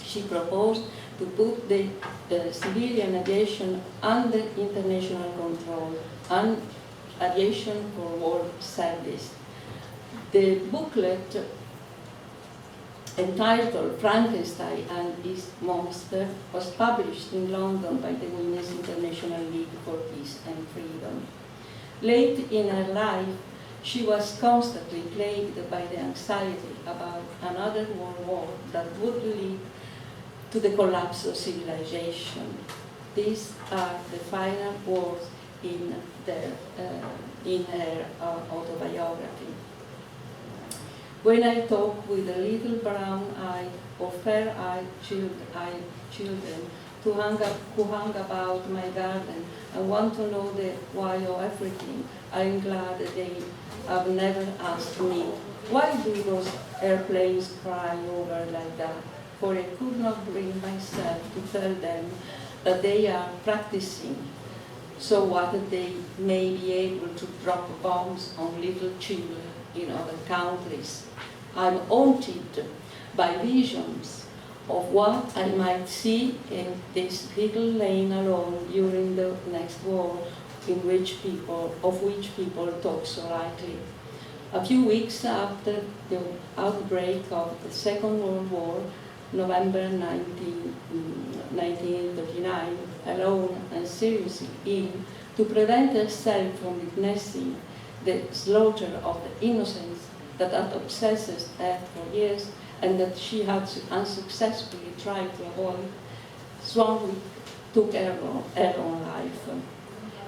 She proposed to put the civilian aviation under international control and aviation for war service. The booklet entitled Frankenstein and His Monster was published in London by the Women's International League for Peace and Freedom. Late in her life, she was constantly plagued by the anxiety about another world war that would lead to the collapse of civilization. These are the final words in her autobiography. When I talk with the little brown-eyed or fair-eyed children who hung about my garden and want to know the why of everything, I am glad that they have never asked me, why do those airplanes fly over like that? For I could not bring myself to tell them that they are practicing so what they may be able to drop bombs on little children in other countries. I'm haunted by visions of what I might see in this little lane alone during the next war, of which people talk so lightly. A few weeks after the outbreak of the Second World War, November 1939, alone and seriously ill, to prevent herself from witnessing the slaughter of the innocents that had obsessed her for years and that she had unsuccessfully tried to avoid, Swanwick took her own life.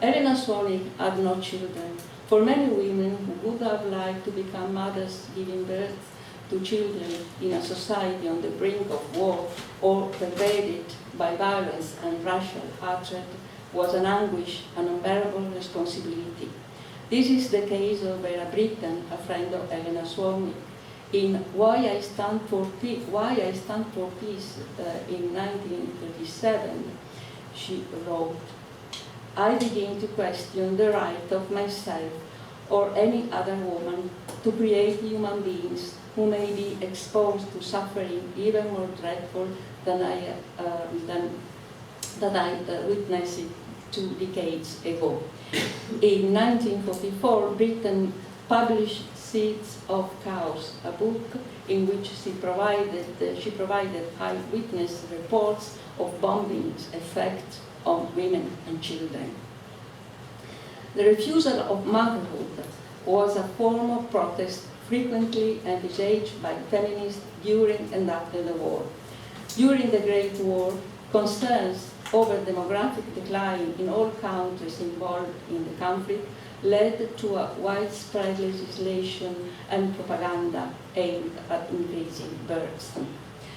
Elena Swanwick had no children. For many women who would have liked to become mothers giving birth to children in a society on the brink of war or pervaded by violence and racial hatred, was an anguish, an unbearable responsibility. This is the case of Vera Brittain, a friend of Elena Swanwick. In Why I Stand for Peace in 1937, she wrote, "I begin to question the right of myself or any other woman to create human beings who may be exposed to suffering even more dreadful than I witnessed it 2 decades ago." In 1944, Britain published Seeds of Chaos, a book in which she provided eyewitness reports of bombing's effect on women and children. The refusal of motherhood was a form of protest frequently envisaged by feminists during and after the war. During the Great War, concerns over demographic decline in all countries involved in the conflict led to a widespread legislation and propaganda aimed at increasing births.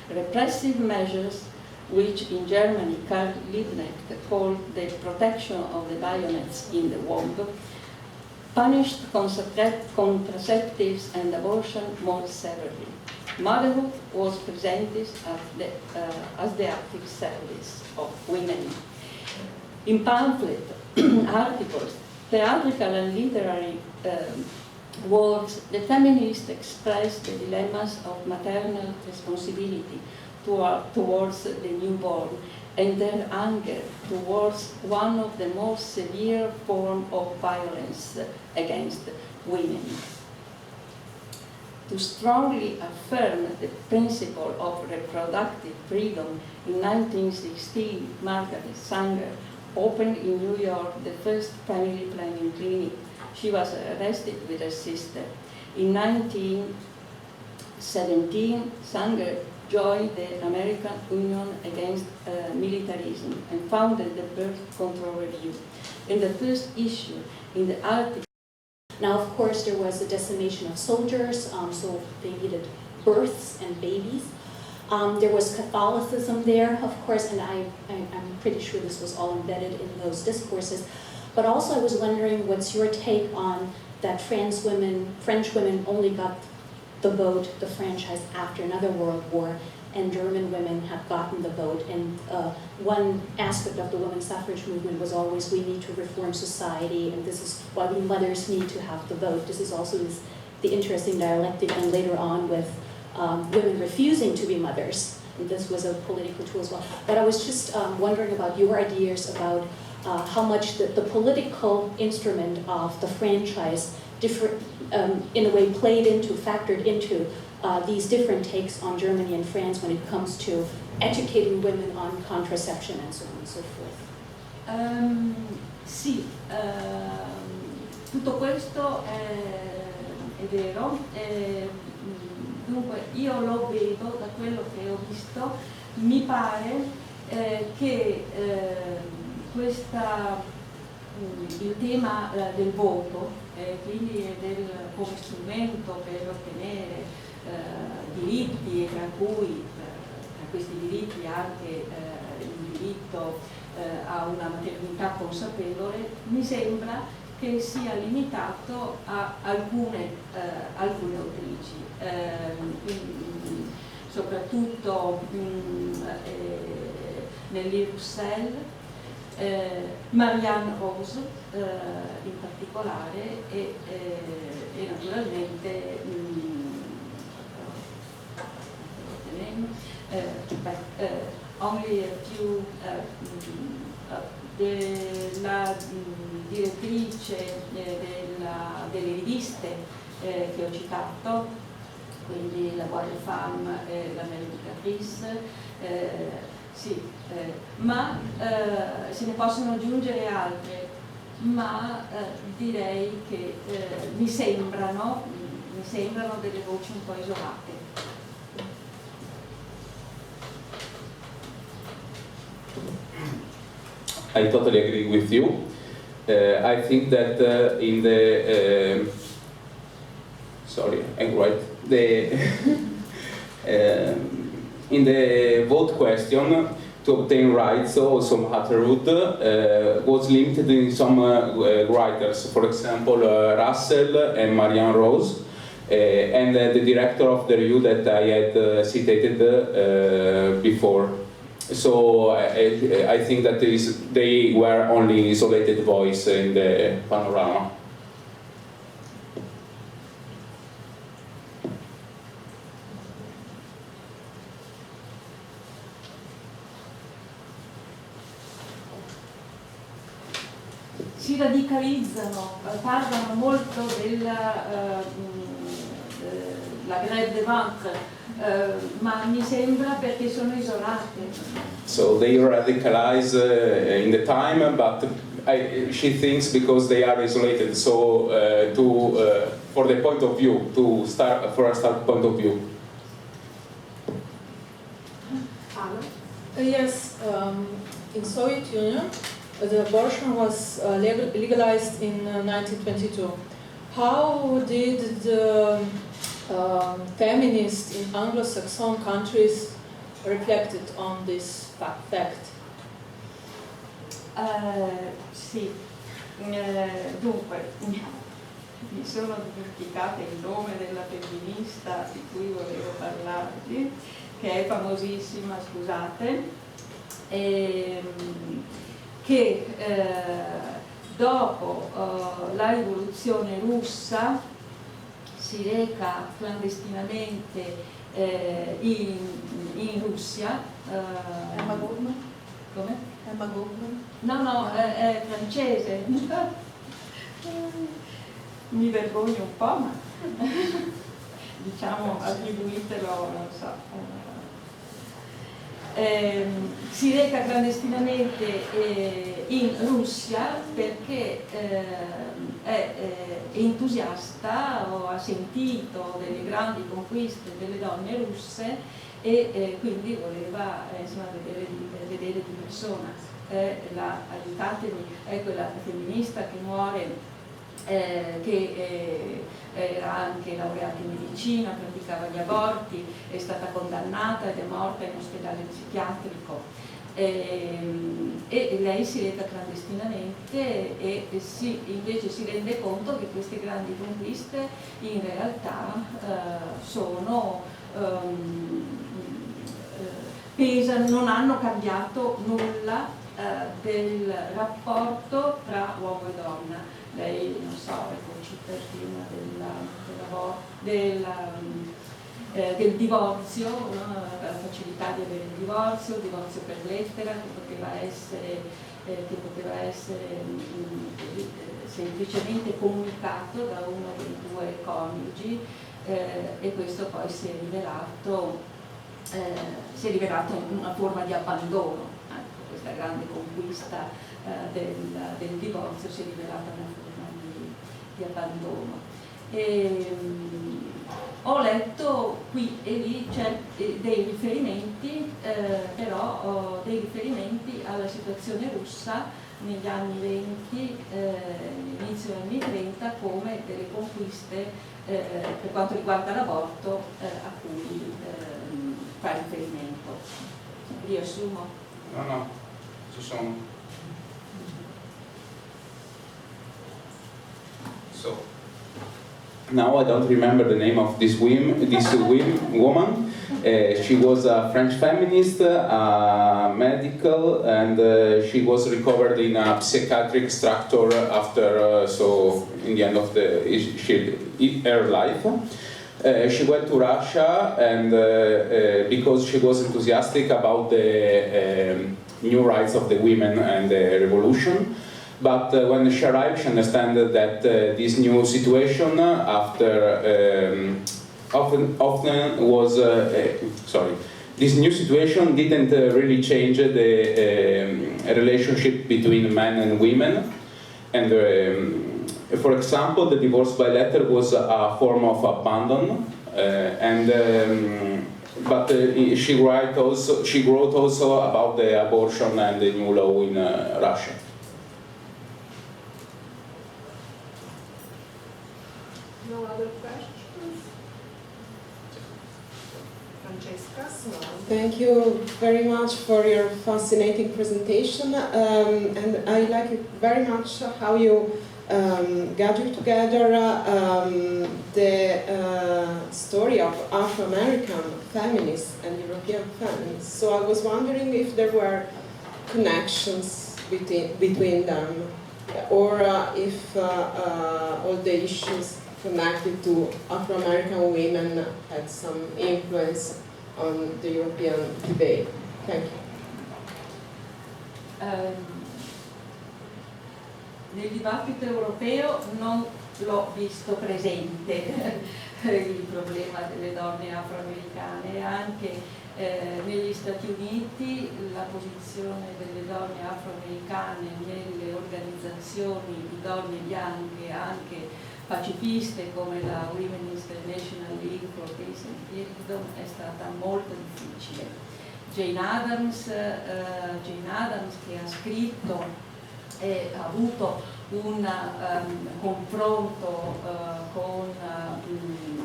Repressive measures, which in Germany Karl Liebknecht called the protection of the bayonets in the womb, punished contraceptives and abortion more severely. Motherhood was presented as the active service of women. In pamphlet, articles, theatrical and literary works, the feminists expressed the dilemmas of maternal responsibility towards the newborn and their anger towards one of the most severe forms of violence against women. To strongly affirm the principle of reproductive freedom, in 1916, Margaret Sanger opened in New York the first family planning clinic. She was arrested with her sister. In 1917, Sanger joined the American Union Against Militarism and founded the Birth Control Review. In the first issue, in the article, now, of course, there was a decimation of soldiers, so they needed births and babies. There was Catholicism there, of course, and I'm pretty sure this was all embedded in those discourses. But also I was wondering, what's your take on that French women only got the vote, the franchise, after another world war, and German women have gotten the vote. And one aspect of the women's suffrage movement was always, we need to reform society, and this is why we mothers need to have the vote. This is also the interesting dialectic, and later on with women refusing to be mothers. And this was a political tool as well. But I was just wondering about your ideas about how much the political instrument of the franchise in a way factored into these different takes on Germany and France when it comes to educating women on contraception and so on and so forth. Sì, tutto questo è vero. Dunque io lo vedo da quello che ho visto, mi pare che il tema del voto, quindi come strumento per ottenere diritti, e tra questi diritti anche il diritto a una maternità consapevole, mi sembra che sia limitato a alcune autrici, soprattutto Nelly Roussel, Marianne Rose in particolare e naturalmente only a few la direttrice delle riviste che ho citato, quindi la Voix des Femmes e la Médicatrice, sì, ma se ne possono aggiungere altre, ma direi che mi sembrano delle voci un po' isolate. I totally agree with you. I think that in the in the vote question, to obtain rights, also motherhood, was limited in some writers, for example, Russell and Marianne Rose, and the director of the review that I had citated before. So I think that they were only isolated voice in the panorama. Si radicalizzano, parlano molto della la grande banque, ma mi sembra perché sono isolate. So they radicalize in the time, but she thinks because they are isolated. So for the point of view, for a start point of view. Anna? Yes, in Soviet Union, the abortion was legalized in 1922. How did the feminists in Anglo-Saxon countries reflected on this fact? Sì, dunque, mi sono dimenticata il nome della femminista di cui volevo parlarvi, che è famosissima, scusate, che dopo la rivoluzione russa si reca clandestinamente in Russia. Emma Goldman? Come? Emma Goldman? No, è francese. Mi vergogno un po', ma diciamo attribuitelo, non so. Si reca clandestinamente in Russia perché è entusiasta o ha sentito delle grandi conquiste delle donne russe e quindi voleva vedere di persona. Aiutatemi, è quella femminista che muore, che era anche laureata in medicina, praticava gli aborti, è stata condannata ed è morta in ospedale psichiatrico. E lei si reca clandestinamente e invece si rende conto che queste grandi conquiste in realtà pesano, non hanno cambiato nulla del rapporto tra uomo e donna. Lei, non so, cita il tema del divorzio, no? La facilità di avere il divorzio per lettera, che poteva essere semplicemente comunicato da uno dei due coniugi, e questo poi si è rivelato in una forma di abbandono. Questa grande conquista del divorzio si è rivelata una forma di abbandono. Ho letto qui e lì dei riferimenti, però dei riferimenti alla situazione russa negli anni 20, inizio degli anni 30, come delle conquiste per quanto riguarda l'aborto a cui fa riferimento. Riassumo? No, ci sono. So, now I don't remember the name of this woman. She was a French feminist, medical, and she was recovered in a psychiatric structure after, in the end of her life. She went to Russia, and because she was enthusiastic about the new rights of the women and the revolution. But when she arrived, she understood that this new situation this new situation didn't really change the relationship between men and women. And for example, the divorce by letter was a form of abandon, but she wrote also about the abortion and the new law in Russia. No other questions? Francesca. Thank you very much for your fascinating presentation, and I like it very much how you gather together the story of Afro-American feminists and European feminists. So I was wondering if there were connections between them, or if all the issues connected to Afro-American women had some influence on the European debate. Thank you. Nel dibattito europeo non l'ho visto presente il problema delle donne afroamericane, anche negli Stati Uniti la posizione delle donne afroamericane nelle organizzazioni di donne bianche, anche pacifiste come la Women's National League for Peace and Freedom, è stata molto difficile. Jane Addams che ha scritto e ha avuto un confronto con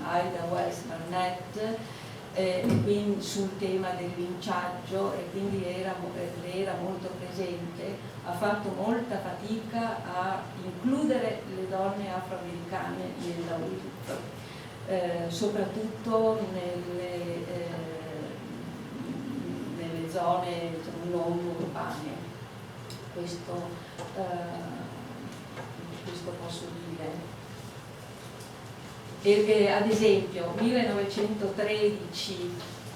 Ida West Barnett quindi sul tema del linciaggio, e quindi era molto presente, ha fatto molta fatica a includere le donne afroamericane nella WILF, soprattutto nelle zone non urbane. Questo posso dire. E ad esempio 1913,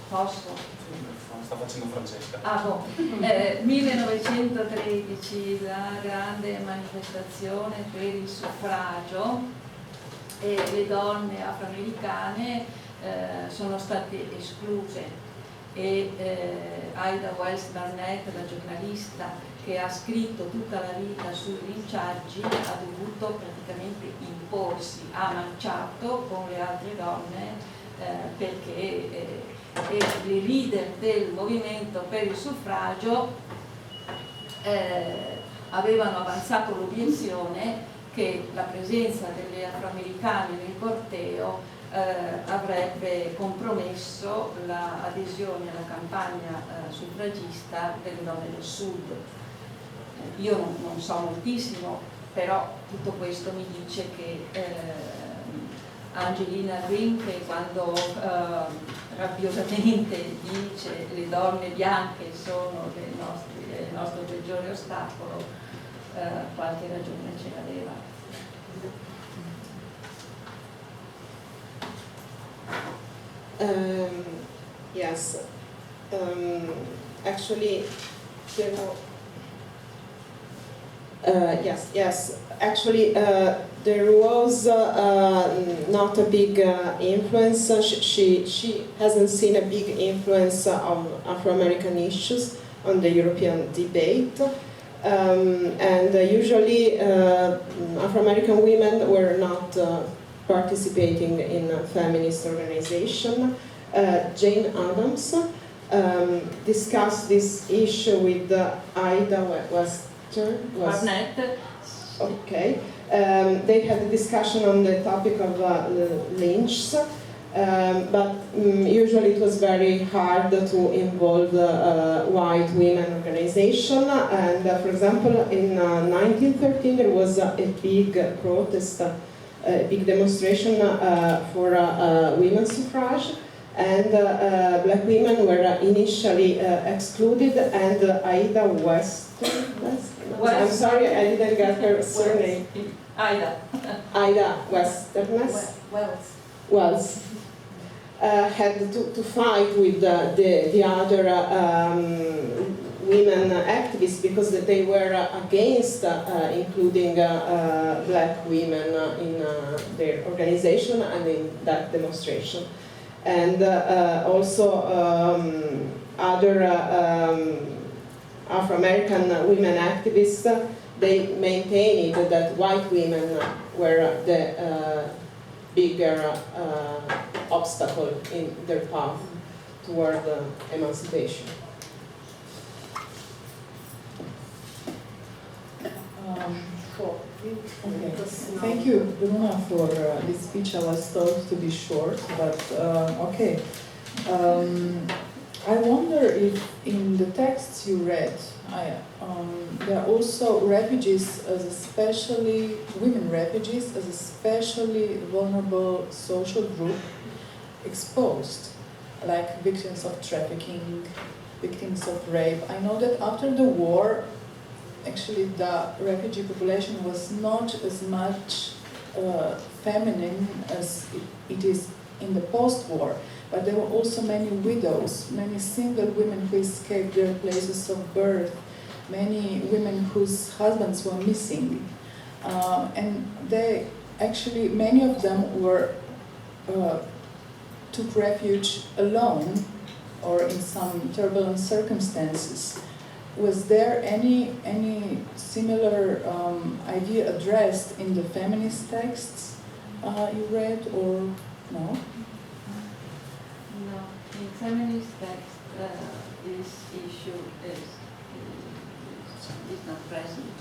posso? Sta facendo Francesca. 1913 la grande manifestazione per il suffragio, e le donne afroamericane sono state escluse, e Ida West Barnett, la giornalista che ha scritto tutta la vita sui linciaggi, ha dovuto praticamente imporsi, ha marciato con le altre donne perché le leader del movimento per il suffragio avevano avanzato l'obiezione che la presenza delle afroamericane nel corteo avrebbe compromesso l'adesione alla campagna suffragista delle donne del sud. Io non so moltissimo, però tutto questo mi dice che Angelina Rinke, quando rabbiosamente dice le donne bianche sono il nostro peggiore ostacolo, qualche ragione ce l'aveva. Yes, actually, there were, yes. Actually, there was not a big influence. She hasn't seen a big influence of Afro-American issues on the European debate. And usually Afro-American women were not participating in a feminist organization. Jane Addams discussed this issue with Ida Barnett. Okay. They had a discussion on the topic of lynchs, but usually it was very hard to involve white women organization. And for example, in 1913 there was a big protest, a big demonstration for women's suffrage, and black women were initially excluded, and Ida West. I'm sorry, I didn't get her surname. Ida Wells had to fight with the other women activists because they were against including black women in their organization and in that demonstration. And also other Afro-American women activists, they maintained that white women were the bigger obstacle in their path toward emancipation. Okay. Thank you, Bruna, for this speech. I was told to be short, but okay. I wonder if in the texts you read, there are also refugees as especially, women refugees as especially vulnerable social group exposed, like victims of trafficking, victims of rape. I know that after the war, actually the refugee population was not as much feminine as it is in the post-war, but there were also many widows, many single women who escaped their places of birth, many women whose husbands were missing, and they actually, many of them were took refuge alone or in some turbulent circumstances. Was there any similar idea addressed in the feminist texts you read, or no? No, in feminist text, this issue is not present.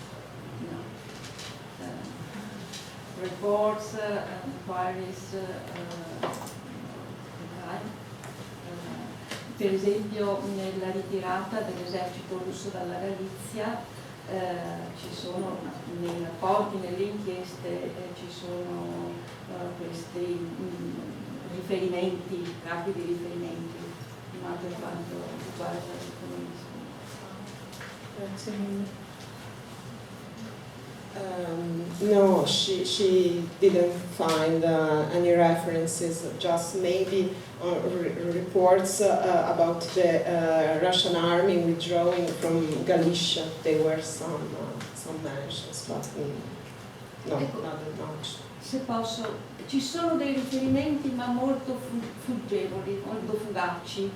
No. Reports and inquiries per esempio nella ritirata dell'esercito russo dalla Galizia ci sono nei rapporti, nelle inchieste ci sono questi riferimenti, rapidi riferimenti, ma per quanto riguarda il comunismo. Grazie mille. No, she didn't find any references, just maybe reports about the Russian army withdrawing from Galicia. There were some mentions, but no, not that much. Se posso, ci sono dei riferimenti ma molto fuggevoli, molto fugaci.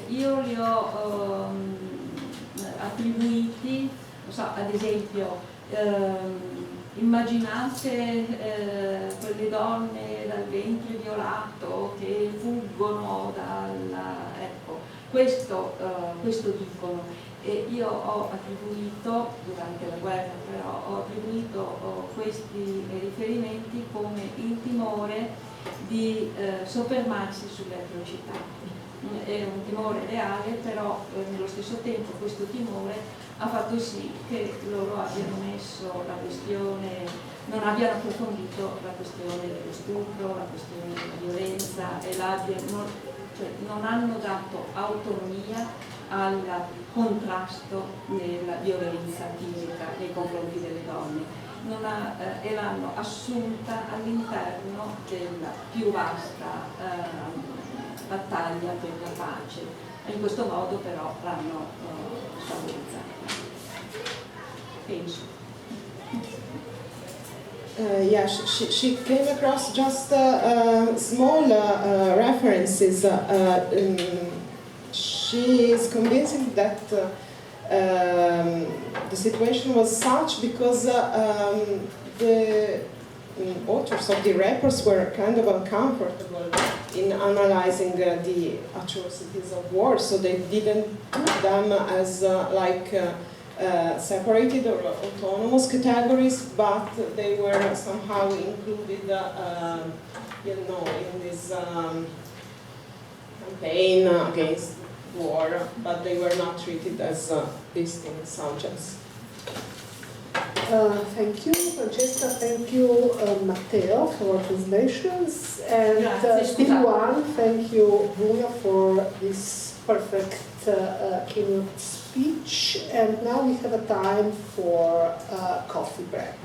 Io li ho attribuiti, non so, ad esempio, immaginate quelle donne dal ventre violato che fuggono dalla... ecco, questo dicono. E io ho attribuito, durante la guerra però, ho attribuito questi riferimenti come il timore di soffermarsi sulle atrocità. È un timore reale, però nello stesso tempo questo timore ha fatto sì che loro abbiano messo la questione, non abbiano approfondito la questione dello stupro, la questione della violenza e non hanno dato autonomia al contrasto della violenza fisica nei confronti delle donne e l'hanno assunta all'interno della più vasta battaglia per la pace. E in questo modo però l'hanno svalorizzata. Penso. Yeah, she came across just small references. She is convincing that the situation was such because the authors of the reports were kind of uncomfortable in analyzing the atrocities of war, so they didn't put them as separated or autonomous categories, but they were somehow included, in this campaign against war, but they were not treated as distinct subjects. Thank you, Francesca. Thank you, Matteo, for translations. And still one, thank you, Bruna, for this perfect keynote speech. And now we have a time for coffee break.